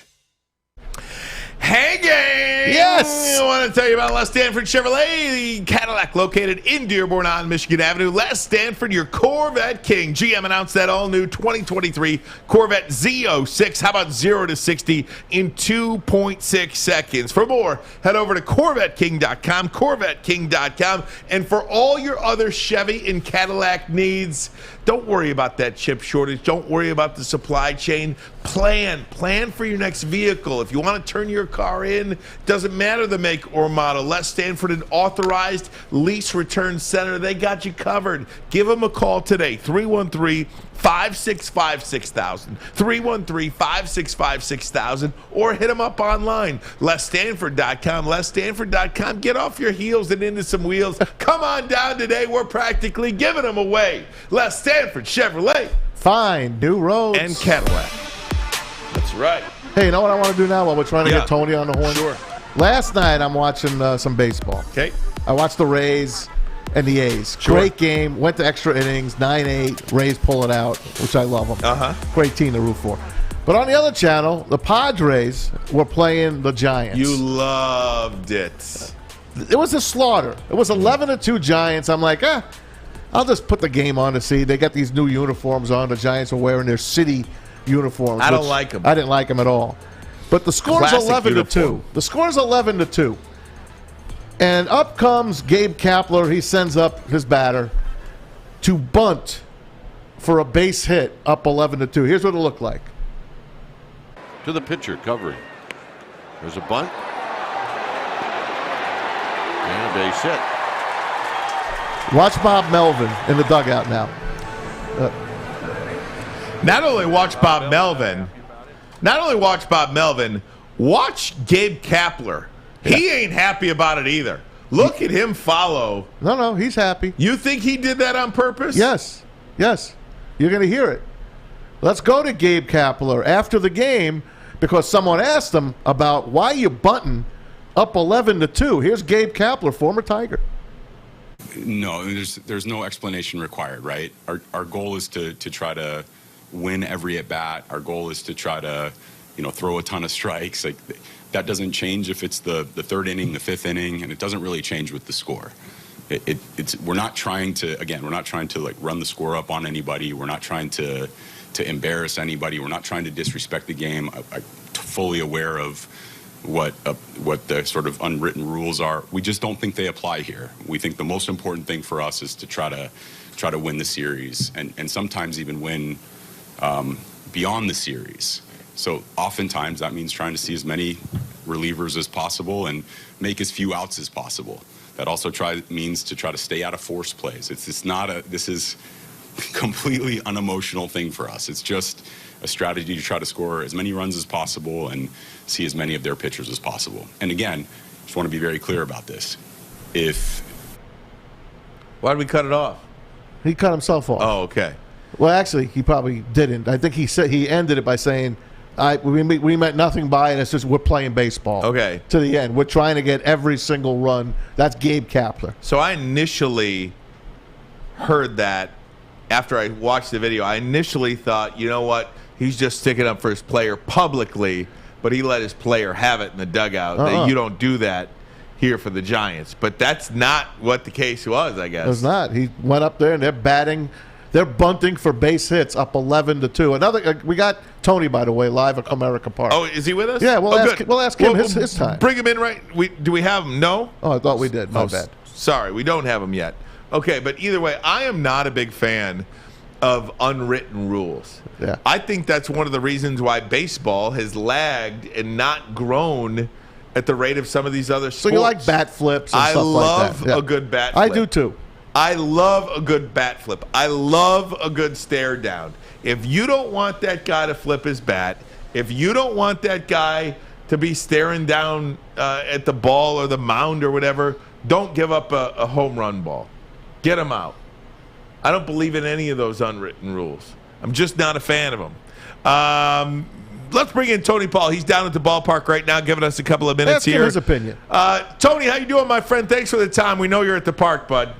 Hey, gang! Yes! I want to tell you about Les Stanford Chevrolet Cadillac located in Dearborn on Michigan Avenue. Les Stanford, your Corvette king. GM announced that all-new 2023 Corvette Z06. How about 0 to 60 in 2.6 seconds? For more, head over to CorvetteKing.com, CorvetteKing.com. And for all your other Chevy and Cadillac needs, don't worry about that chip shortage. Don't worry about the supply chain. Plan for your next vehicle. If you want to turn your car in, doesn't matter the make or model. Les Stanford, an authorized lease return center. They got you covered. Give them a call today, 313-565-6000, 313-565-6000, or hit them up online, LesStanford.com, LesStanford.com. Get off your heels and into some wheels. Come on down today. We're practically giving them away. Les Stanford Chevrolet. Find new roads. And Cadillac. That's right. Hey, you know what I want to do now while we're trying to get Tony on the horn? Sure. Last night, I'm watching some baseball. Okay. I watched the Rays and the A's. Sure. Great game. Went to extra innings, 9-8. Rays pull it out, which I love them. Great team to root for. But on the other channel, the Padres were playing the Giants. You loved it. It was a slaughter. It was 11-2 Giants. I'm like, I'll just put the game on to see. They got these new uniforms on. The Giants are wearing their city uniforms. I don't like them. I didn't like them at all. But the score's Classic 11-2. uniform. The score's 11-2. And up comes Gabe Kapler. He sends up his batter to bunt for a base hit, up 11-2. Here's what it looked like. To the pitcher, covering. There's a bunt. And a base hit. Watch Bob Melvin in the dugout now. Not only watch Bob Melvin, watch Gabe Kapler. He ain't happy about it either. Look at him follow. No, he's happy. You think he did that on purpose? Yes. You're going to hear it. Let's go to Gabe Kapler after the game because someone asked him about why you bunting up 11-2. Here's Gabe Kapler, former Tiger. No, there's no explanation required, right? Our goal is to try to win every at bat. Our goal is to try to, throw a ton of strikes. Like that doesn't change if it's the third inning, the fifth inning, and it doesn't really change with the score. We're not trying to like run the score up on anybody. We're not trying to embarrass anybody. We're not trying to disrespect the game. I'm fully aware of what the sort of unwritten rules are. We just don't think they apply here. We think the most important thing for us is to try to win the series and sometimes even win beyond the series. So oftentimes that means trying to see as many relievers as possible and make as few outs as possible. That also means to try to stay out of force plays. This is completely unemotional thing for us. It's just a strategy to try to score as many runs as possible and see as many of their pitchers as possible. And again, just want to be very clear about this. Why did we cut it off? He cut himself off. Oh, okay. Well, actually, he probably didn't. I think he ended it by saying, we meant nothing by it. It's just we're playing baseball. Okay. To the end. We're trying to get every single run. That's Gabe Kapler. So I initially heard that after I watched the video. I initially thought, you know what? He's just sticking up for his player publicly, but he let his player have it in the dugout. That you don't do that here for the Giants. But that's not what the case was, I guess. It's not. He went up there, and they're batting. They're bunting for base hits up 11-2. We got Tony, by the way, live at Comerica Park. Oh, is he with us? Yeah, we'll ask him his time. Bring him in right. Do we have him? No? Oh, I thought we did. My bad. Sorry, we don't have him yet. Okay, but either way, I am not a big fan of unwritten rules. Yeah. I think that's one of the reasons why baseball has lagged and not grown at the rate of some of these other sports. So you like bat flips and stuff like that. I love a good bat flip. I do too. I love a good bat flip. I love a good stare down. If you don't want that guy to flip his bat, if you don't want that guy to be staring down at the ball or the mound or whatever, don't give up a home run ball. Get him out. I don't believe in any of those unwritten rules. I'm just not a fan of them. let's bring in Tony Paul. He's down at the ballpark right now, giving us a couple of minutes Ask here. him his opinion. Tony, how you doing, my friend? Thanks for the time. We know you're at the park, bud.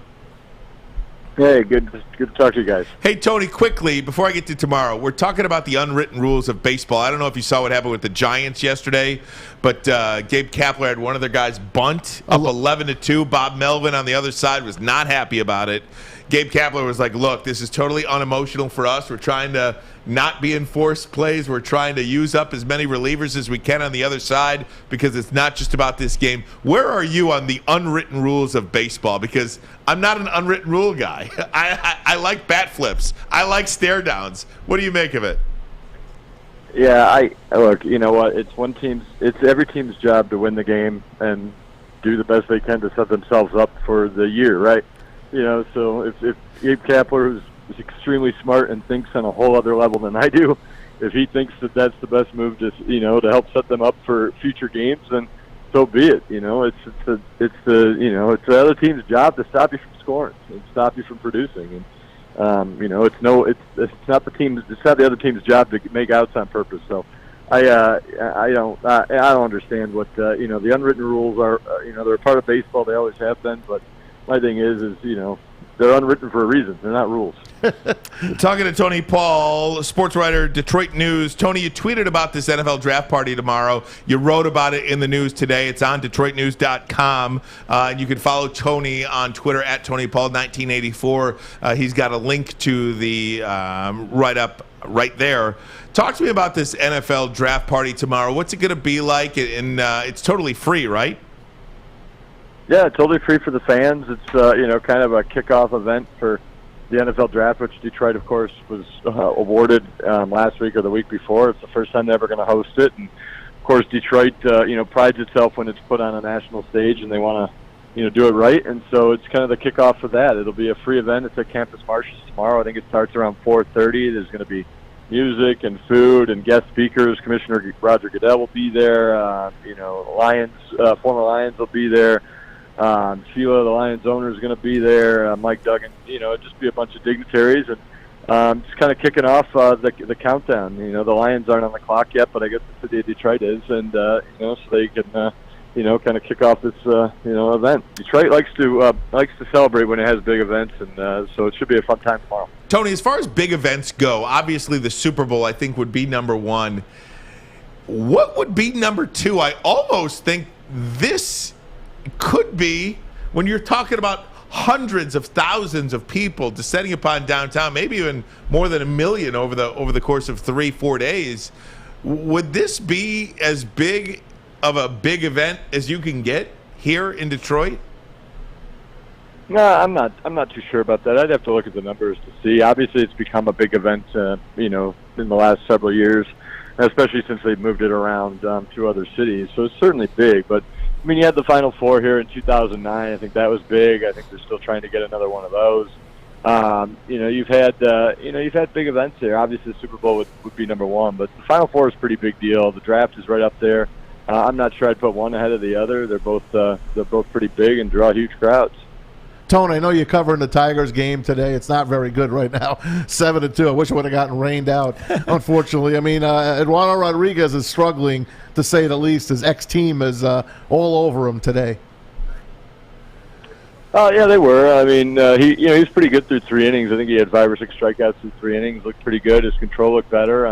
Hey, good to talk to you guys. Hey, Tony, quickly, before I get to tomorrow, we're talking about the unwritten rules of baseball. I don't know if you saw what happened with the Giants yesterday, but Gabe Kapler had one of their guys bunt up 11-2. Bob Melvin on the other side was not happy about it. Gabe Kapler was like, look, this is totally unemotional for us. We're trying to not be in forced plays. We're trying to use up as many relievers as we can on the other side because it's not just about this game. Where are you on the unwritten rules of baseball? Because I'm not an unwritten rule guy. I like bat flips. I like stare downs. What do you make of it? Yeah, look, you know what? It's every team's job to win the game and do the best they can to set themselves up for the year, right? You know, so if Gabe Kapler is extremely smart and thinks on a whole other level than I do, if he thinks that that's the best move to help set them up for future games, then so be it. You know, it's the other team's job to stop you from scoring and stop you from producing. And it's not the other team's job to make outs on purpose. So I don't understand what the unwritten rules are. They're a part of baseball. They always have been, but my thing is they're unwritten for a reason. They're not rules. Talking to Tony Paul, sports writer, Detroit News. Tony, you tweeted about this NFL draft party tomorrow. You wrote about it in the news today. It's on DetroitNews.com. And you can follow Tony on Twitter at TonyPaul1984. He's got a link to the write-up right there. Talk to me about this NFL draft party tomorrow. What's it going to be like? And it's totally free, right? Yeah, totally free for the fans. It's kind of a kickoff event for the NFL draft, which Detroit, of course, was awarded last week or the week before. It's the first time they're ever going to host it, and of course, Detroit, prides itself when it's put on a national stage, and they want to, do it right. And so it's kind of the kickoff for that. It'll be a free event. It's at Campus Martius tomorrow. I think it starts around 4:30. There's going to be music and food and guest speakers. Commissioner Roger Goodell will be there. Former Lions will be there. Sheila, the Lions owner, is going to be there. Mike Duggan, just be a bunch of dignitaries, and just kind of kicking off the countdown. The Lions aren't on the clock yet, but I guess the city of Detroit is, and so they can kind of kick off this event. Detroit likes to celebrate when it has big events, and so it should be a fun time tomorrow. Tony, as far as big events go, obviously the Super Bowl I think would be number one. What would be number two? I almost think this could be, when you're talking about hundreds of thousands of people descending upon downtown, maybe even more than 1 million over the course of 3-4 days. Would this be as big of a big event as you can get here in Detroit? No, I'm not too sure about that. I'd have to look at the numbers to see. Obviously, it's become a big event, in the last several years, especially since they've moved it around to other cities. So it's certainly big, but I mean, you had the Final Four here in 2009. I think that was big. I think they're still trying to get another one of those. You've had big events here. Obviously, the Super Bowl would be number one, but the Final Four is a pretty big deal. The draft is right up there. I'm not sure I'd put one ahead of the other. They're both pretty big and draw huge crowds. Tony, I know you're covering the Tigers game today. It's not very good right now, 7-2. I wish it would have gotten rained out, unfortunately. I mean, Eduardo Rodriguez is struggling, to say the least. His ex-team is all over him today. Oh, yeah, they were. I mean, he was pretty good through 3 innings. I think he had 5 or 6 strikeouts through 3 innings. Looked pretty good. His control looked better.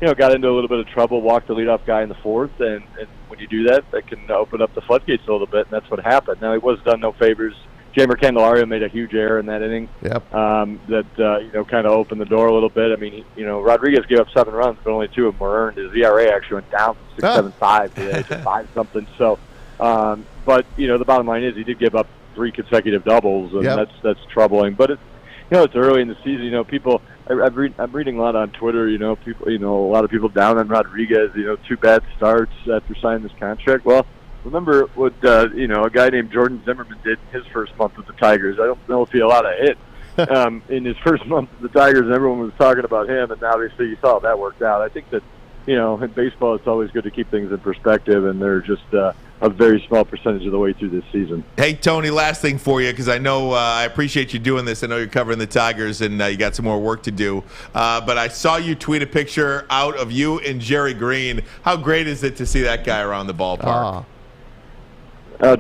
Got into a little bit of trouble, walked the leadoff guy in the 4th, and when you do that, that can open up the floodgates a little bit, and that's what happened. Now, he was done no favors. Jamer Candelario made a huge error in that inning. Yep. That kind of opened the door a little bit. I mean, Rodriguez gave up 7 runs, but only 2 of them were earned. His ERA actually went down from 6.75 today to 5-something. So, but the bottom line is he did give up 3 consecutive doubles, and that's troubling. But it's early in the season. People. I'm reading a lot on Twitter. People. A lot of people down on Rodriguez. 2 bad starts after signing this contract. Well, remember what a guy named Jordan Zimmerman did in his first month with the Tigers. I don't know if he allowed a hit in his first month with the Tigers, and everyone was talking about him, and obviously you saw how that worked out. I think that in baseball, it's always good to keep things in perspective, and they're just a very small percentage of the way through this season. Hey, Tony, last thing for you, because I know I appreciate you doing this. I know you're covering the Tigers, and you got some more work to do. But I saw you tweet a picture out of you and Jerry Green. How great is it to see that guy around the ballpark?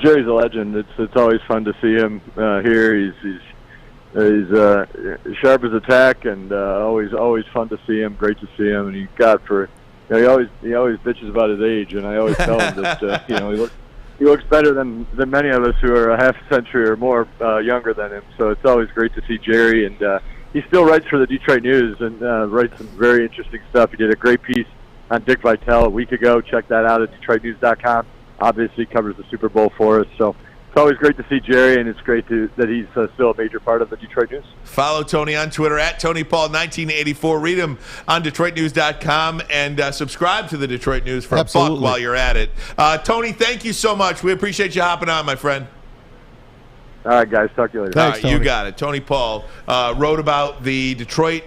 Jerry's a legend. It's always fun to see him here. He's sharp as a tack, and always fun to see him. Great to see him, and he always bitches about his age, and I always tell him that he looks better than many of us who are a half century or more younger than him. So it's always great to see Jerry, and he still writes for the Detroit News and writes some very interesting stuff. He did a great piece on Dick Vitale a week ago. Check that out at DetroitNews.com. Obviously covers the Super Bowl for us, so it's always great to see Jerry, and it's great that he's still a major part of the Detroit News. Follow Tony on Twitter at TonyPaul1984. Read him on DetroitNews.com, and subscribe to the Detroit News for a buck while you're at it. Tony, thank you so much. We appreciate you hopping on, my friend. All right, guys. Talk to you later. Thanks, you got it. Tony Paul wrote about the Detroit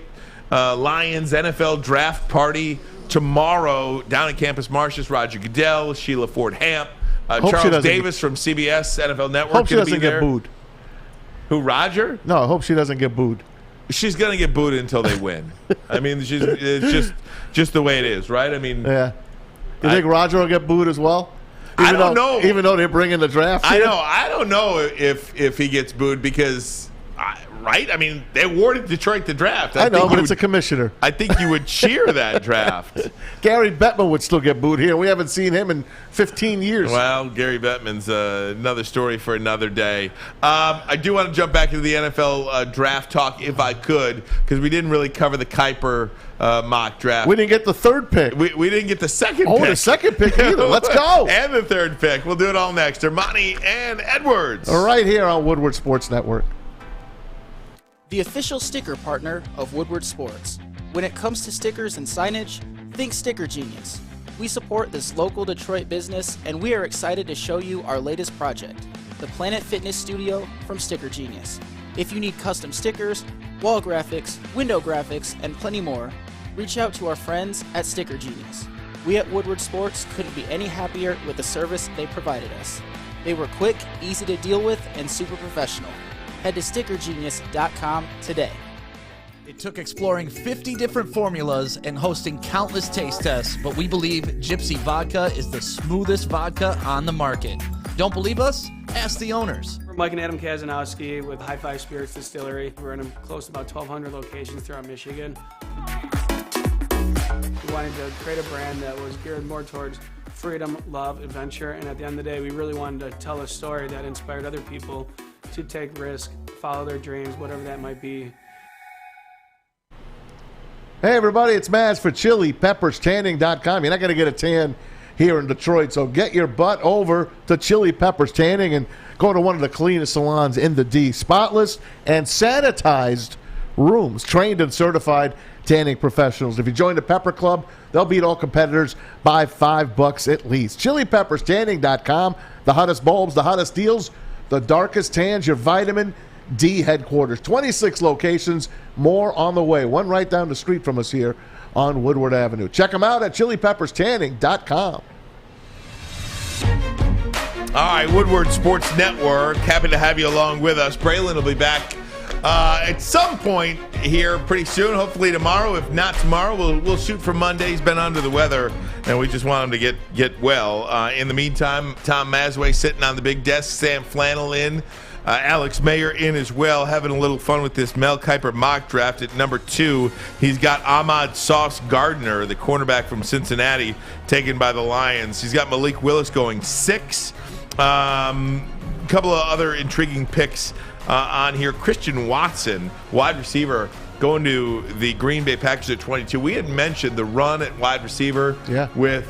Lions NFL draft party tomorrow down at Campus Martius. Roger Goodell, Sheila Ford Hamp, Charles Davis from CBS NFL Network. Hope she doesn't get booed. Who, Roger? No, I hope she doesn't get booed. She's going to get booed until they win. I mean, it's just the way it is, right? I mean, yeah. You think Roger will get booed as well? I don't know. Even though they're bringing the draft I in? know. I don't know if he gets booed because, right? I mean, they awarded Detroit the draft. I know, but it's a commissioner. I think you would cheer that draft. Gary Bettman would still get booed here. We haven't seen him in 15 years. Well, Gary Bettman's another story for another day. I do want to jump back into the NFL draft talk if I could, because we didn't really cover the Kiper mock draft. We didn't get the third pick. We didn't get the second pick. Oh, the second pick either. Let's go. And the third pick. We'll do it all next. Ermanni and Edwards. Right here on Woodward Sports Network. The official sticker partner of Woodward Sports. When it comes to stickers and signage, think Sticker Genius. We support this local Detroit business, and we are excited to show you our latest project, the Planet Fitness Studio from Sticker Genius. If you need custom stickers, wall graphics, window graphics, and plenty more, reach out to our friends at Sticker Genius. We at Woodward Sports couldn't be any happier with the service they provided us. They were quick, easy to deal with, and super professional. Head to stickergenius.com today. It took exploring 50 different formulas and hosting countless taste tests, but we believe Gypsy Vodka is the smoothest vodka on the market. Don't believe us? Ask the owners. We're Mike and Adam Kazanowski with High Five Spirits Distillery. We're in close to about 1,200 locations throughout Michigan. We wanted to create a brand that was geared more towards freedom, love, adventure, and at the end of the day, we really wanted to tell a story that inspired other people to take risks, follow their dreams, whatever that might be. Hey, everybody, it's Maz for ChiliPeppersTanning.com. You're not going to get a tan here in Detroit, so get your butt over to Chili Peppers Tanning and go to one of the cleanest salons in the D. Spotless and sanitized rooms, trained and certified tanning professionals. If you join the Pepper Club, they'll beat all competitors by $5 at least. ChiliPeppersTanning.com, the hottest bulbs, the hottest deals, the darkest tans, your vitamin D headquarters. 26 locations, more on the way. One right down the street from us here on Woodward Avenue. Check them out at ChiliPeppersTanning.com. All right, Woodward Sports Network. Happy to have you along with us. Braylon will be back at some point here pretty soon, hopefully tomorrow. If not tomorrow, we'll shoot for Monday. He's been under the weather, and we just want him to get well. In the meantime, Tom Mazawey sitting on the big desk, Sam Flannel in, Alex Mayer in as well, having a little fun with this Mel Kiper mock draft at number 2. He's got Ahmad Sauce Gardner, the cornerback from Cincinnati, taken by the Lions. He's got Malik Willis going 6. Couple of other intriguing picks on here. Christian Watson, wide receiver, going to the Green Bay Packers at 22. We had mentioned the run at wide receiver with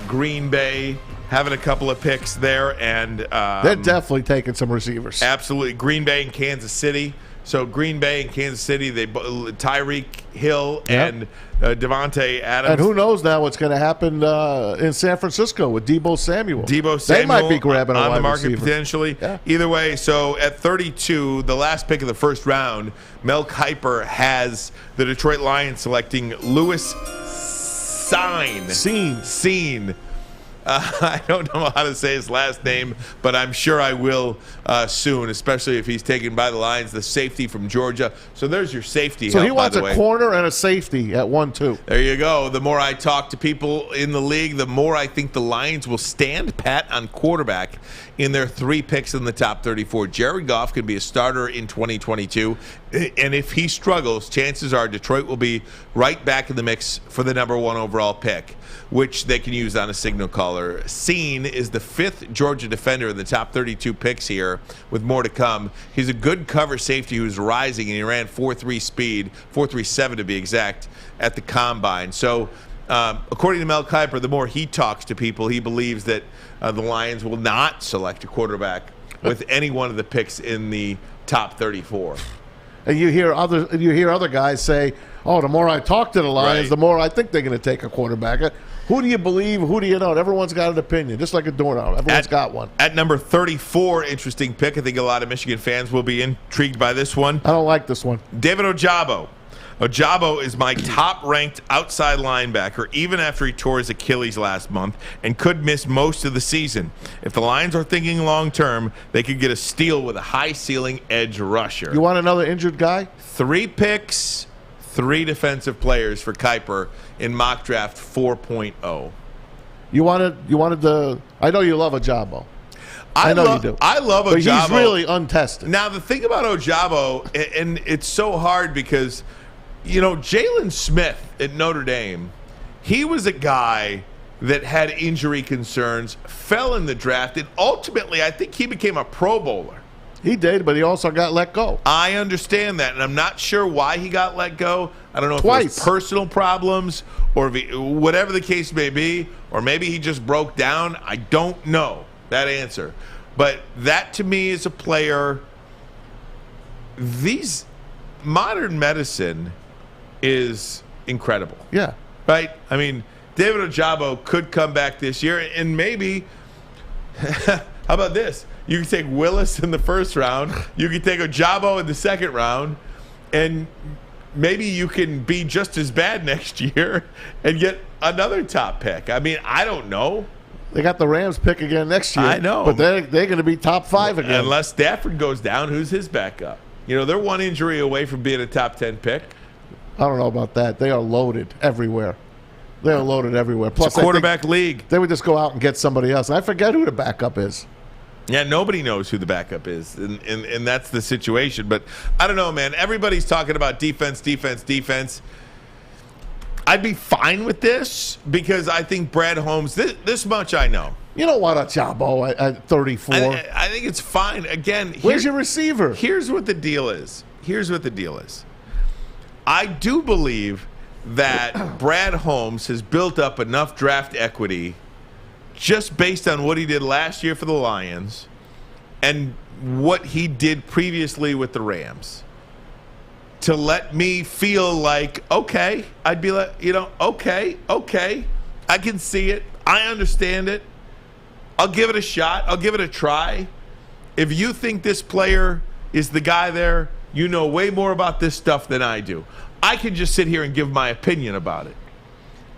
Green Bay having a couple of picks there. And they're definitely taking some receivers. Absolutely. Green Bay and Kansas City. So Green Bay and Kansas City, Tyreek Hill and Devontae Adams. And who knows now what's going to happen in San Francisco with Deebo Samuel. They might be grabbing a on wide the market receiver. potentially. Yeah. Either way, so at 32, the last pick of the first round, Mel Kiper has the Detroit Lions selecting Louis Scene. I don't know how to say his last name, but I'm sure I will soon, especially if he's taken by the Lions, the safety from Georgia. So there's your safety. So help, he wants by the a way. corner and a safety at 1-2. There you go. The more I talk to people in the league, the more I think the Lions will stand pat on quarterback in their 3 picks in the top 34. Jared Goff can be a starter in 2022, and if he struggles, chances are Detroit will be right back in the mix for the number 1 overall pick, which they can use on a signal caller. Scene is the 5th Georgia defender in the top 32 picks here, with more to come. He's a good cover safety who's rising, and he ran 4.3 speed, 4.37 to be exact, at the combine. So according to Mel Kiper, the more he talks to people, he believes that the Lions will not select a quarterback with any one of the picks in the top 34. And you hear other guys say, "Oh, the more I talk to the Lions, Right. the more I think they're going to take a quarterback." Who do you believe? Who do you know? Everyone's got an opinion, just like a doorknob. Everyone's got one. At number 34, interesting pick. I think a lot of Michigan fans will be intrigued by this one. I don't like this one. David Ojabo. Ojabo is my top-ranked outside linebacker, even after he tore his Achilles last month, and could miss most of the season. If the Lions are thinking long-term, they could get a steal with a high-ceiling edge rusher. You want another injured guy? 3 picks, 3 defensive players for Kiper in mock draft 4.0. You wanted the. I know you love Ojabo. I know you do. I love Ojabo. But he's really untested. Now, the thing about Ojabo, and it's so hard because, you know, Jalen Smith at Notre Dame, he was a guy that had injury concerns, fell in the draft, and ultimately I think he became a Pro Bowler. He did, but he also got let go. I understand that, and I'm not sure why he got let go. I don't know if it Twice. was personal problems or whatever the case may be, or maybe he just broke down. I don't know that answer. But that, to me, is a player. These modern medicine is incredible. Yeah. Right? I mean, David Ojabo could come back this year, and maybe, how about this? You can take Willis in the first round. You can take Ojabo in the second round, and maybe you can be just as bad next year and get another top pick. I mean, I don't know. They got the Rams pick again next year. I know. But they're going to be top 5 again. Unless Stafford goes down, who's his backup? You know, they're one injury away from being a top 10 pick. I don't know about that. They are loaded everywhere. They are loaded everywhere. Plus, it's a quarterback league. They would just go out and get somebody else. I forget who the backup is. Yeah, nobody knows who the backup is, and that's the situation. But I don't know, man. Everybody's talking about defense. I'd be fine with this because I think Brad Holmes, this much I know. You don't want a Ojabo at 34. I think it's fine. Again, where's your receiver? Here's what the deal is. I do believe that Brad Holmes has built up enough draft equity just based on what he did last year for the Lions and what he did previously with the Rams to let me feel like, okay, I'd be like, you know, okay, I can see it. I understand it. I'll give it a shot. I'll give it a try. If you think this player is the guy there, you know way more about this stuff than I do. I can just sit here and give my opinion about it.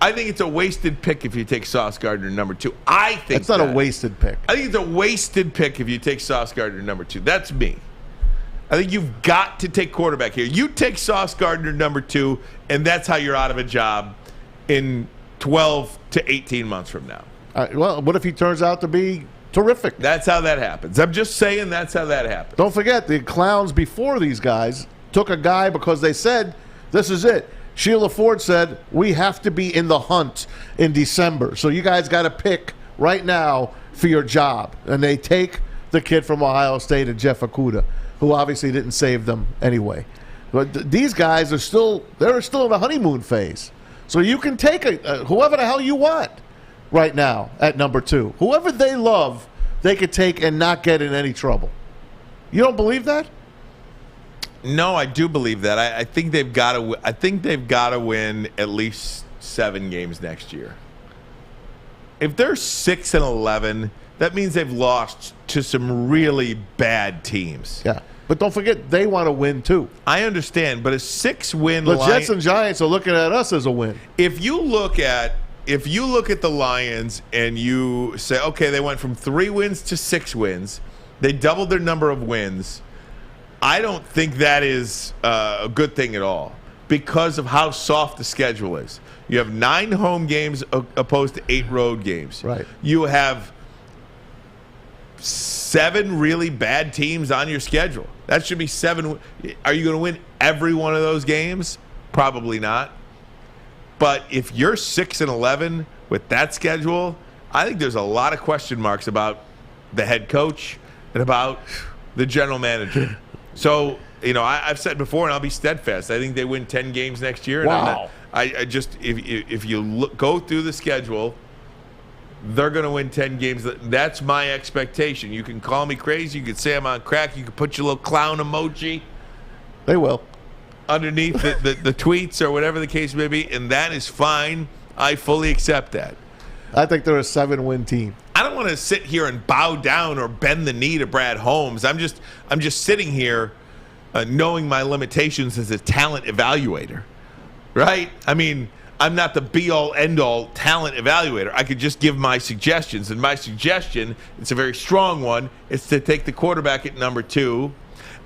I think it's a wasted pick if you take Sauce Gardner number 2. I think it's not a wasted pick. I think it's a wasted pick if you take Sauce Gardner number 2. That's me. I think you've got to take quarterback here. You take Sauce Gardner number 2, and that's how you're out of a job in 12 to 18 months from now. Well, what if he turns out to be terrific? That's how that happens. I'm just saying that's how that happens. Don't forget, the clowns before these guys took a guy because they said, this is it. Sheila Ford said, we have to be in the hunt in December. So you guys got to pick right now for your job. And they take the kid from Ohio State and Jeff Okudah, who obviously didn't save them anyway. But these guys are still in the honeymoon phase. So you can take whoever the hell you want right now at number 2. Whoever they love, they could take and not get in any trouble. You don't believe that? No, I do believe that. I think they've got to. I think they've got to win at least 7 games next year. If they're 6-11, that means they've lost to some really bad teams. Yeah. But don't forget, they want to win too. I understand, but a 6-win The Jets and Giants are looking at us as a win. If you look at the Lions and you say, okay, they went from 3 wins to 6 wins, they doubled their number of wins. I don't think that is a good thing at all because of how soft the schedule is. You have 9 home games opposed to 8 road games. Right. You have 7 really bad teams on your schedule. That should be 7. Are you going to win every one of those games? Probably not. But if you're 6-11 with that schedule, I think there's a lot of question marks about the head coach and about the general manager. So, I've said before, and I'll be steadfast, I think they win 10 games next year. And wow. I just, if you go through the schedule, they're going to win 10 games. That's my expectation. You can call me crazy. You can say I'm on crack. You can put your little clown emoji. They will. Underneath the tweets or whatever the case may be, and that is fine. I fully accept that. I think they're a 7-win team. I don't want to sit here and bow down or bend the knee to Brad Holmes. I'm just sitting here knowing my limitations as a talent evaluator, right? I mean, I'm not the be-all, end-all talent evaluator. I could just give my suggestions, and my suggestion, it's a very strong one, is to take the quarterback at number 2.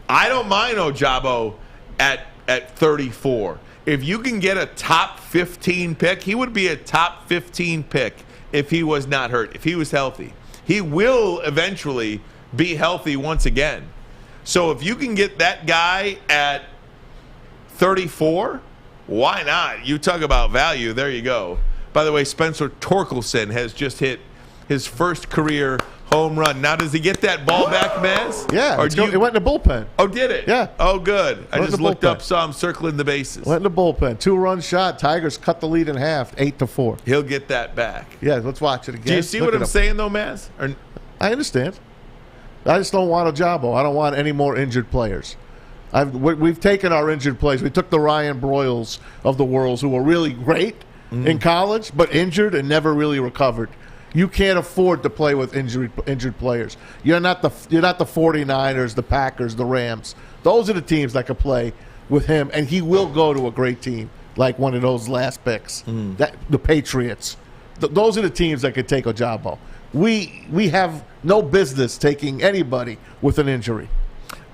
I don't mind Ojabo at 34. If you can get a top 15 pick, he would be a top 15 pick if he was not hurt, if he was healthy. He will eventually be healthy once again. So if you can get that guy at 34, why not? You talk about value. There you go. By the way, Spencer Torkelson has just hit his first career home run. Now, does he get that ball back, Maz? Yeah, it went in the bullpen. Oh, did it? Yeah. Oh, good. I just looked bullpen. up, saw him circling the bases. Went in the bullpen. 2-run shot. Tigers cut the lead in half, 8-4. He'll get that back. Yeah, let's watch it again. Do you see what I'm saying, though, Maz? I understand. I just don't want Ojabo. I don't want any more injured players. We've taken our injured players. We took the Ryan Broyles of the world, who were really great in college, but injured and never really recovered. You can't afford to play with injured players. You're not the 49ers, the Packers, the Rams. Those are the teams that can play with him, and he will go to a great team like one of those last picks. The Patriots. Those are the teams that could take Ojabo. We have no business taking anybody with an injury.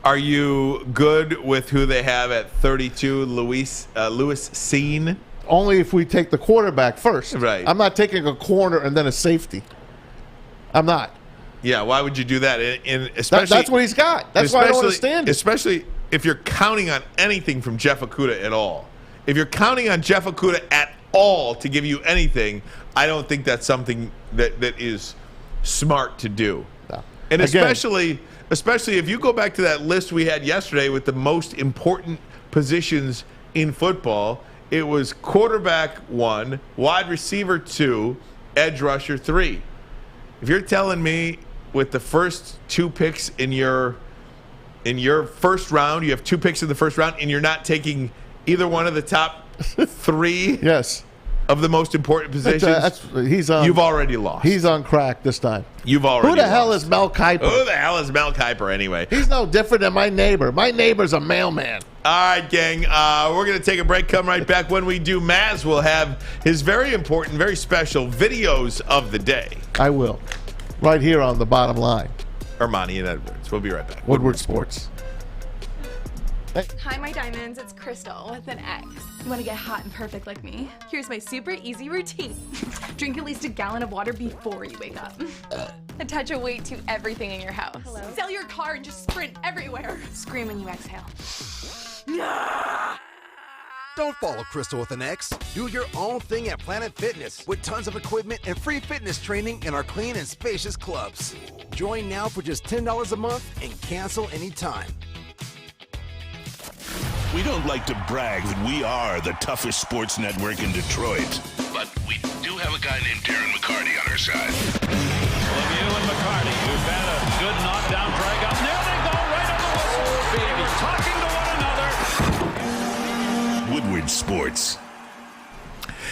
Are you good with who they have at 32, Lewis Cine? Only if we take the quarterback first. Right. I'm not taking a corner and then a safety. I'm not. Yeah, why would you do that? Especially that's what he's got. That's why I don't understand it. Especially if you're counting on anything from Jeff Okudah at all. If you're counting on Jeff Okudah at all to give you anything, I don't think that's something that is smart to do. No. And Again, especially if you go back to that list we had yesterday with the most important positions in football, it was quarterback 1, wide receiver 2, edge rusher 3. If you're telling me with the first 2 picks in your first round, you have 2 picks in the first round, and you're not taking either one of the top 3 yes. of the most important positions, you've already lost. He's on crack this time. You've already Who the lost. hell is Mel Kiper? Who the hell is Mel Kiper anyway? He's no different than my neighbor. My neighbor's a mailman. All right, gang. We're going to take a break. Come right back. When we do, Maz will have his very important, very special videos of the day. I will. Right here on The Bottom Line. Ermanni and Edwards. We'll be right back. Woodward Sports. Hi, my diamonds. It's Crystal with an X. You want to get hot and perfect like me? Here's my super easy routine. Drink at least a gallon of water before you wake up. Attach a weight to everything in your house. Hello? Sell your car and just sprint everywhere. Scream when you exhale. Don't follow Crystal with an X. Do your own thing at Planet Fitness with tons of equipment and free fitness training in our clean and spacious clubs. Join now for just $10 a month and cancel anytime. We don't like to brag that we are the toughest sports network in Detroit, but we do have a guy named Darren McCarty on our side. Lemieux and McCarty, who've had a good knockdown drag up. There they go, right on the whistle. They were talking to one another. Woodward Sports.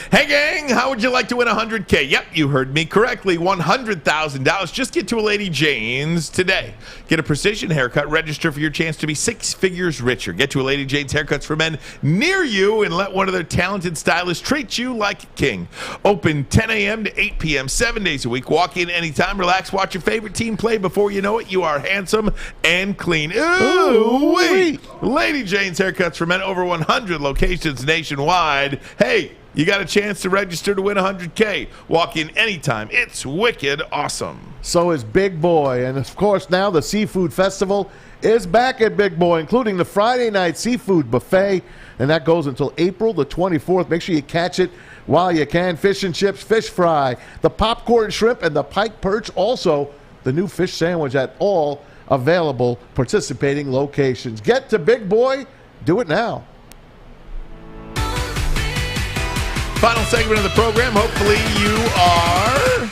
Hey, gang, how would you like to win $100K? Yep, you heard me correctly. $100,000. Just get to a Lady Jane's today. Get a precision haircut. Register for your chance to be 6 figures richer. Get to a Lady Jane's Haircuts for Men near you and let one of their talented stylists treat you like a king. Open 10 a.m. to 8 p.m. 7 days a week. Walk in anytime. Relax. Watch your favorite team play. Before you know it, you are handsome and clean. Ooh-wee. Lady Jane's Haircuts for Men. Over 100 locations nationwide. Hey, you got a chance to register to win $100K. Walk in anytime. It's wicked awesome. So is Big Boy. And, of course, now the Seafood Festival is back at Big Boy, including the Friday night seafood buffet. And that goes until April the 24th. Make sure you catch it while you can. Fish and chips, fish fry, the popcorn shrimp, and the pike perch. Also, the new fish sandwich at all available participating locations. Get to Big Boy. Do it now. Final segment of the program. Hopefully you are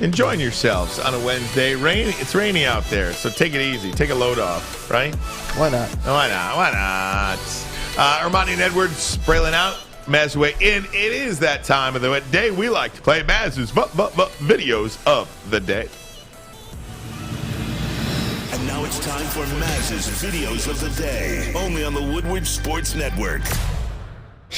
enjoying yourselves on a Wednesday. It's rainy out there, so take it easy. Take a load off, right? Why not? Why not? Why not? Ermanni and Edwards, Braylon out, Mazawey in. It is that time of the day we like to play Maz's videos of the day. And now it's time for Maz's videos of the day, only on the Woodward Sports Network.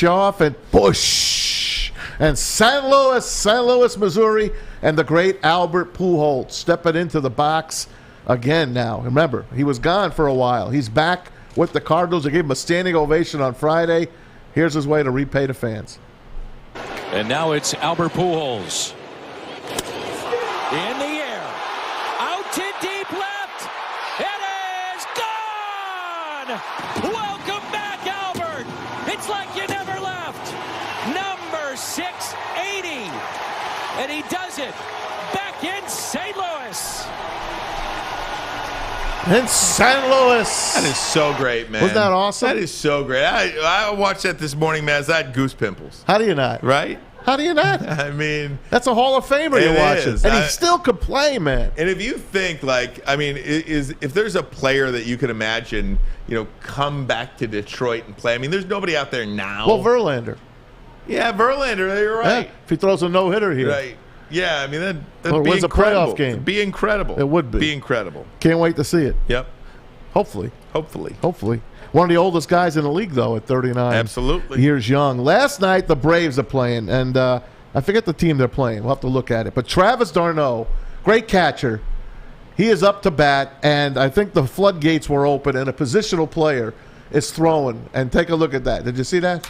Off and Bush and St. Louis, Missouri, and the great Albert Pujols stepping into the box again now. Remember, he was gone for a while. He's back with the Cardinals. They gave him a standing ovation on Friday. Here's his way to repay the fans. And now it's Albert Pujols. In the air. Out to deep left. It is gone! Welcome back, Albert. It's like you never left. Number 680. And he does it back in St. Louis. In St. Louis. That is so great, man. Wasn't that awesome? That is so great. I watched that this morning, man. I had goose pimples. How do you not? Right? How do you not? I mean, that's a Hall of Famer you're watching. And he still could play, man. And if you think, if there's a player that you could imagine, come back to Detroit and play, there's nobody out there now. Well, Verlander. Yeah, Verlander, you're right. Yeah, if he throws a no-hitter here. Right. Yeah, that'd well, be wins incredible. A playoff game. It'd be incredible. It would be. Be incredible. Can't wait to see it. Yep. Hopefully. Hopefully. One of the oldest guys in the league, though, at 39. Absolutely. Years young. Last night, the Braves are playing, and I forget the team they're playing. We'll have to look at it. But Travis d'Arnaud, great catcher. He is up to bat, and I think the floodgates were open, and a positional player is throwing. And take a look at that. Did you see that?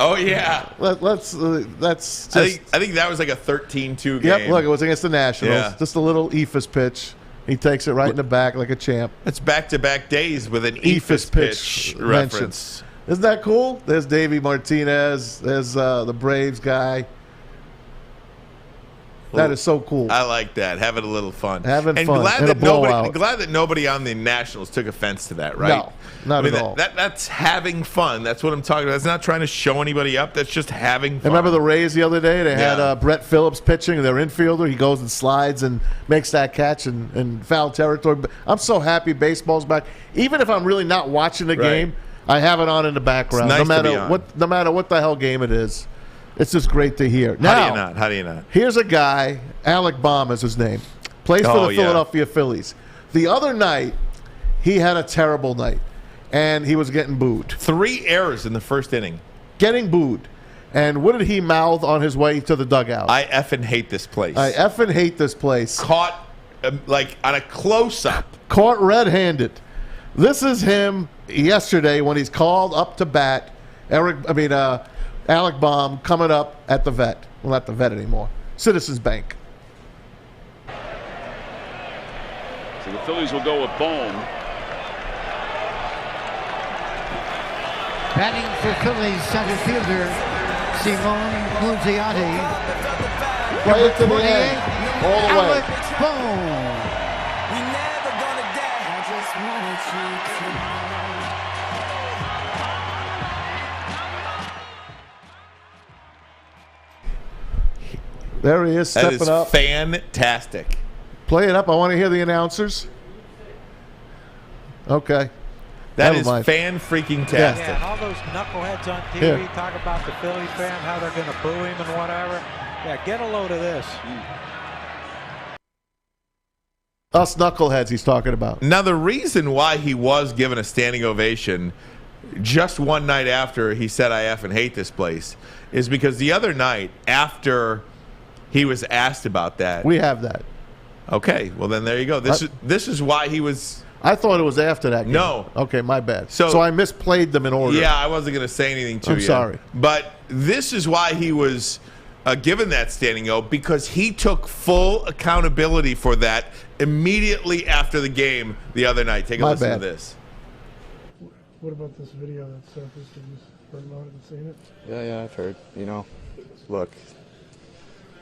Oh, yeah. That's just, I think that was like a 13-2 game. Yep, look, it was against the Nationals. Yeah. Just a little Ephus pitch. He takes it right in the back like a champ. It's back-to-back days with an Ephus pitch reference. Isn't that cool? There's Davey Martinez. There's the Braves guy. That is so cool. I like that. Having a little fun. Glad that nobody on the Nationals took offense to that, right? No, not at all. That's having fun. That's what I'm talking about. That's not trying to show anybody up. That's just having fun. Remember the Rays the other day? They had Brett Phillips pitching, their infielder. He goes and slides and makes that catch in foul territory. But I'm so happy baseball's back. Even if I'm really not watching the game, I have it on in the background. It's nice no matter what the hell game it is. It's just great to hear. Now, How do you not? Here's a guy, Alec Baum is his name. Plays for the Philadelphia Phillies. The other night, he had a terrible night, and he was getting booed. 3 errors in the first inning. Getting booed. And what did he mouth on his way to the dugout? I effing hate this place. I effing hate this place. Caught, on a close-up. Caught red-handed. This is him yesterday when he's called up to bat. Alec Baum coming up at the vet. Well, not the vet anymore. Citizens Bank. So the Phillies will go with Baum. Batting for Phillies center fielder Simone Munziati. Play it to the end. All the way. Alec Baum. There he is, stepping up. That is fantastic. Play it up. I want to hear the announcers. Okay. That Never is mind. fan-freaking-tastic. Yeah, and all those knuckleheads on TV talk about the Philly fan, how they're going to boo him and whatever. Yeah, get a load of this. Us knuckleheads he's talking about. Now, the reason why he was given a standing ovation just one night after he said, I effing hate this place, is because the other night after he was asked about that. We have that. Okay, well, then there you go. This is why he was... I thought it was after that game. No. Okay, my bad. So I misplayed them in order. Yeah, I wasn't going to say anything to you. I'm sorry. But this is why he was given that standing O, because he took full accountability for that immediately after the game the other night. Take a listen to this. What about this video that surfaced? Have you heard about it and seen it? Yeah, I've heard. You know, look,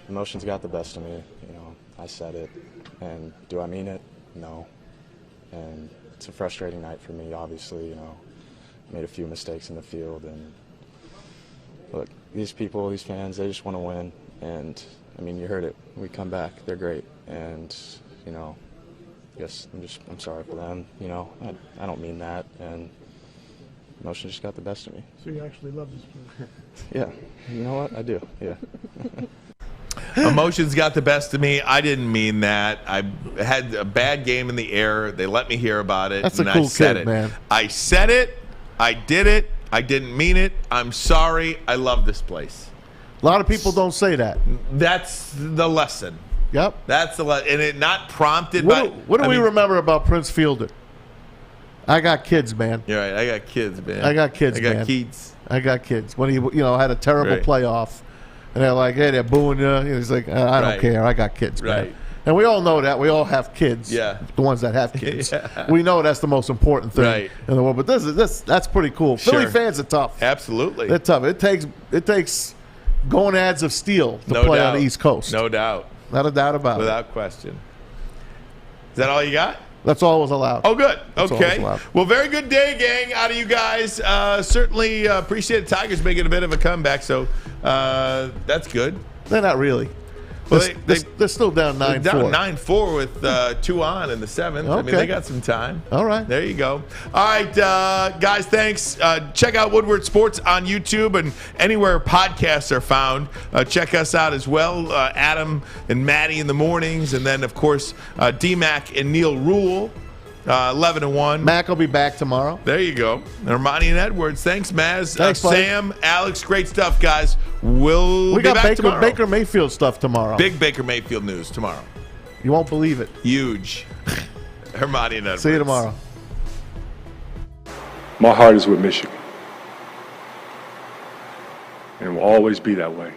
emotions got the best of me. You know, I said it. And do I mean it? No. And it's a frustrating night for me, obviously. You know, made a few mistakes in the field. And look, these people, these fans, they just want to win. And, I mean, you heard it. We come back. They're great. And, you know, I'm sorry for them. You know, I don't mean that. And emotion just got the best of me. So you actually love this place? Yeah. You know what? I do. Yeah. Emotions got the best of me. I didn't mean that. I had a bad game in the air. They let me hear about it. That's and a cool I said kid, it. man. I said it. I did it. I didn't mean it. I'm sorry. I love this place. A lot of people don't say that. That's the lesson. Yep. That's the lesson. And it not prompted What do we remember about Prince Fielder? I got kids, man. You're right. I got kids, man. I got kids, man. I got kids. I got kids. When he, had a terrible Right. playoff, and they're like, "Hey, they're booing you." He's like, "I don't Right. care. I got kids, man." Right. And we all know that. We all have kids. Yeah. The ones that have kids. Yeah. We know that's the most important thing Right. in the world. But that's pretty cool. Philly Sure. fans are tough. Absolutely. They're tough. It takes gonads of steel to No play doubt. on the East Coast. No doubt. Not a doubt about it. Without question. Is that all you got? That's all was allowed. Oh, good. That's all was Okay. allowed. Well, very good day, gang, out of you guys. Certainly appreciate the Tigers making a bit of a comeback, so that's good. They're not really. Well, They're still down 9-4. They're down 9-4 with 2 on in the 7th. I mean, Okay. they got some time. All right. There you go. All right, guys, thanks. Check out Woodward Sports on YouTube and anywhere podcasts are found. Check us out as well. Adam and Maddie in the mornings. And then, of course, D-Mac and Neil Rule, 11 and 1. Mac will be back tomorrow. There you go. Ermanni and Edwards. Thanks, Maz. Thanks, buddy. Sam, Alex, great stuff, guys. We'll We be got back tomorrow. Baker Mayfield stuff tomorrow. Big Baker Mayfield news tomorrow. You won't believe it. Huge. Ermanni and Edwards. See you tomorrow. My heart is with Michigan, and will always be that way.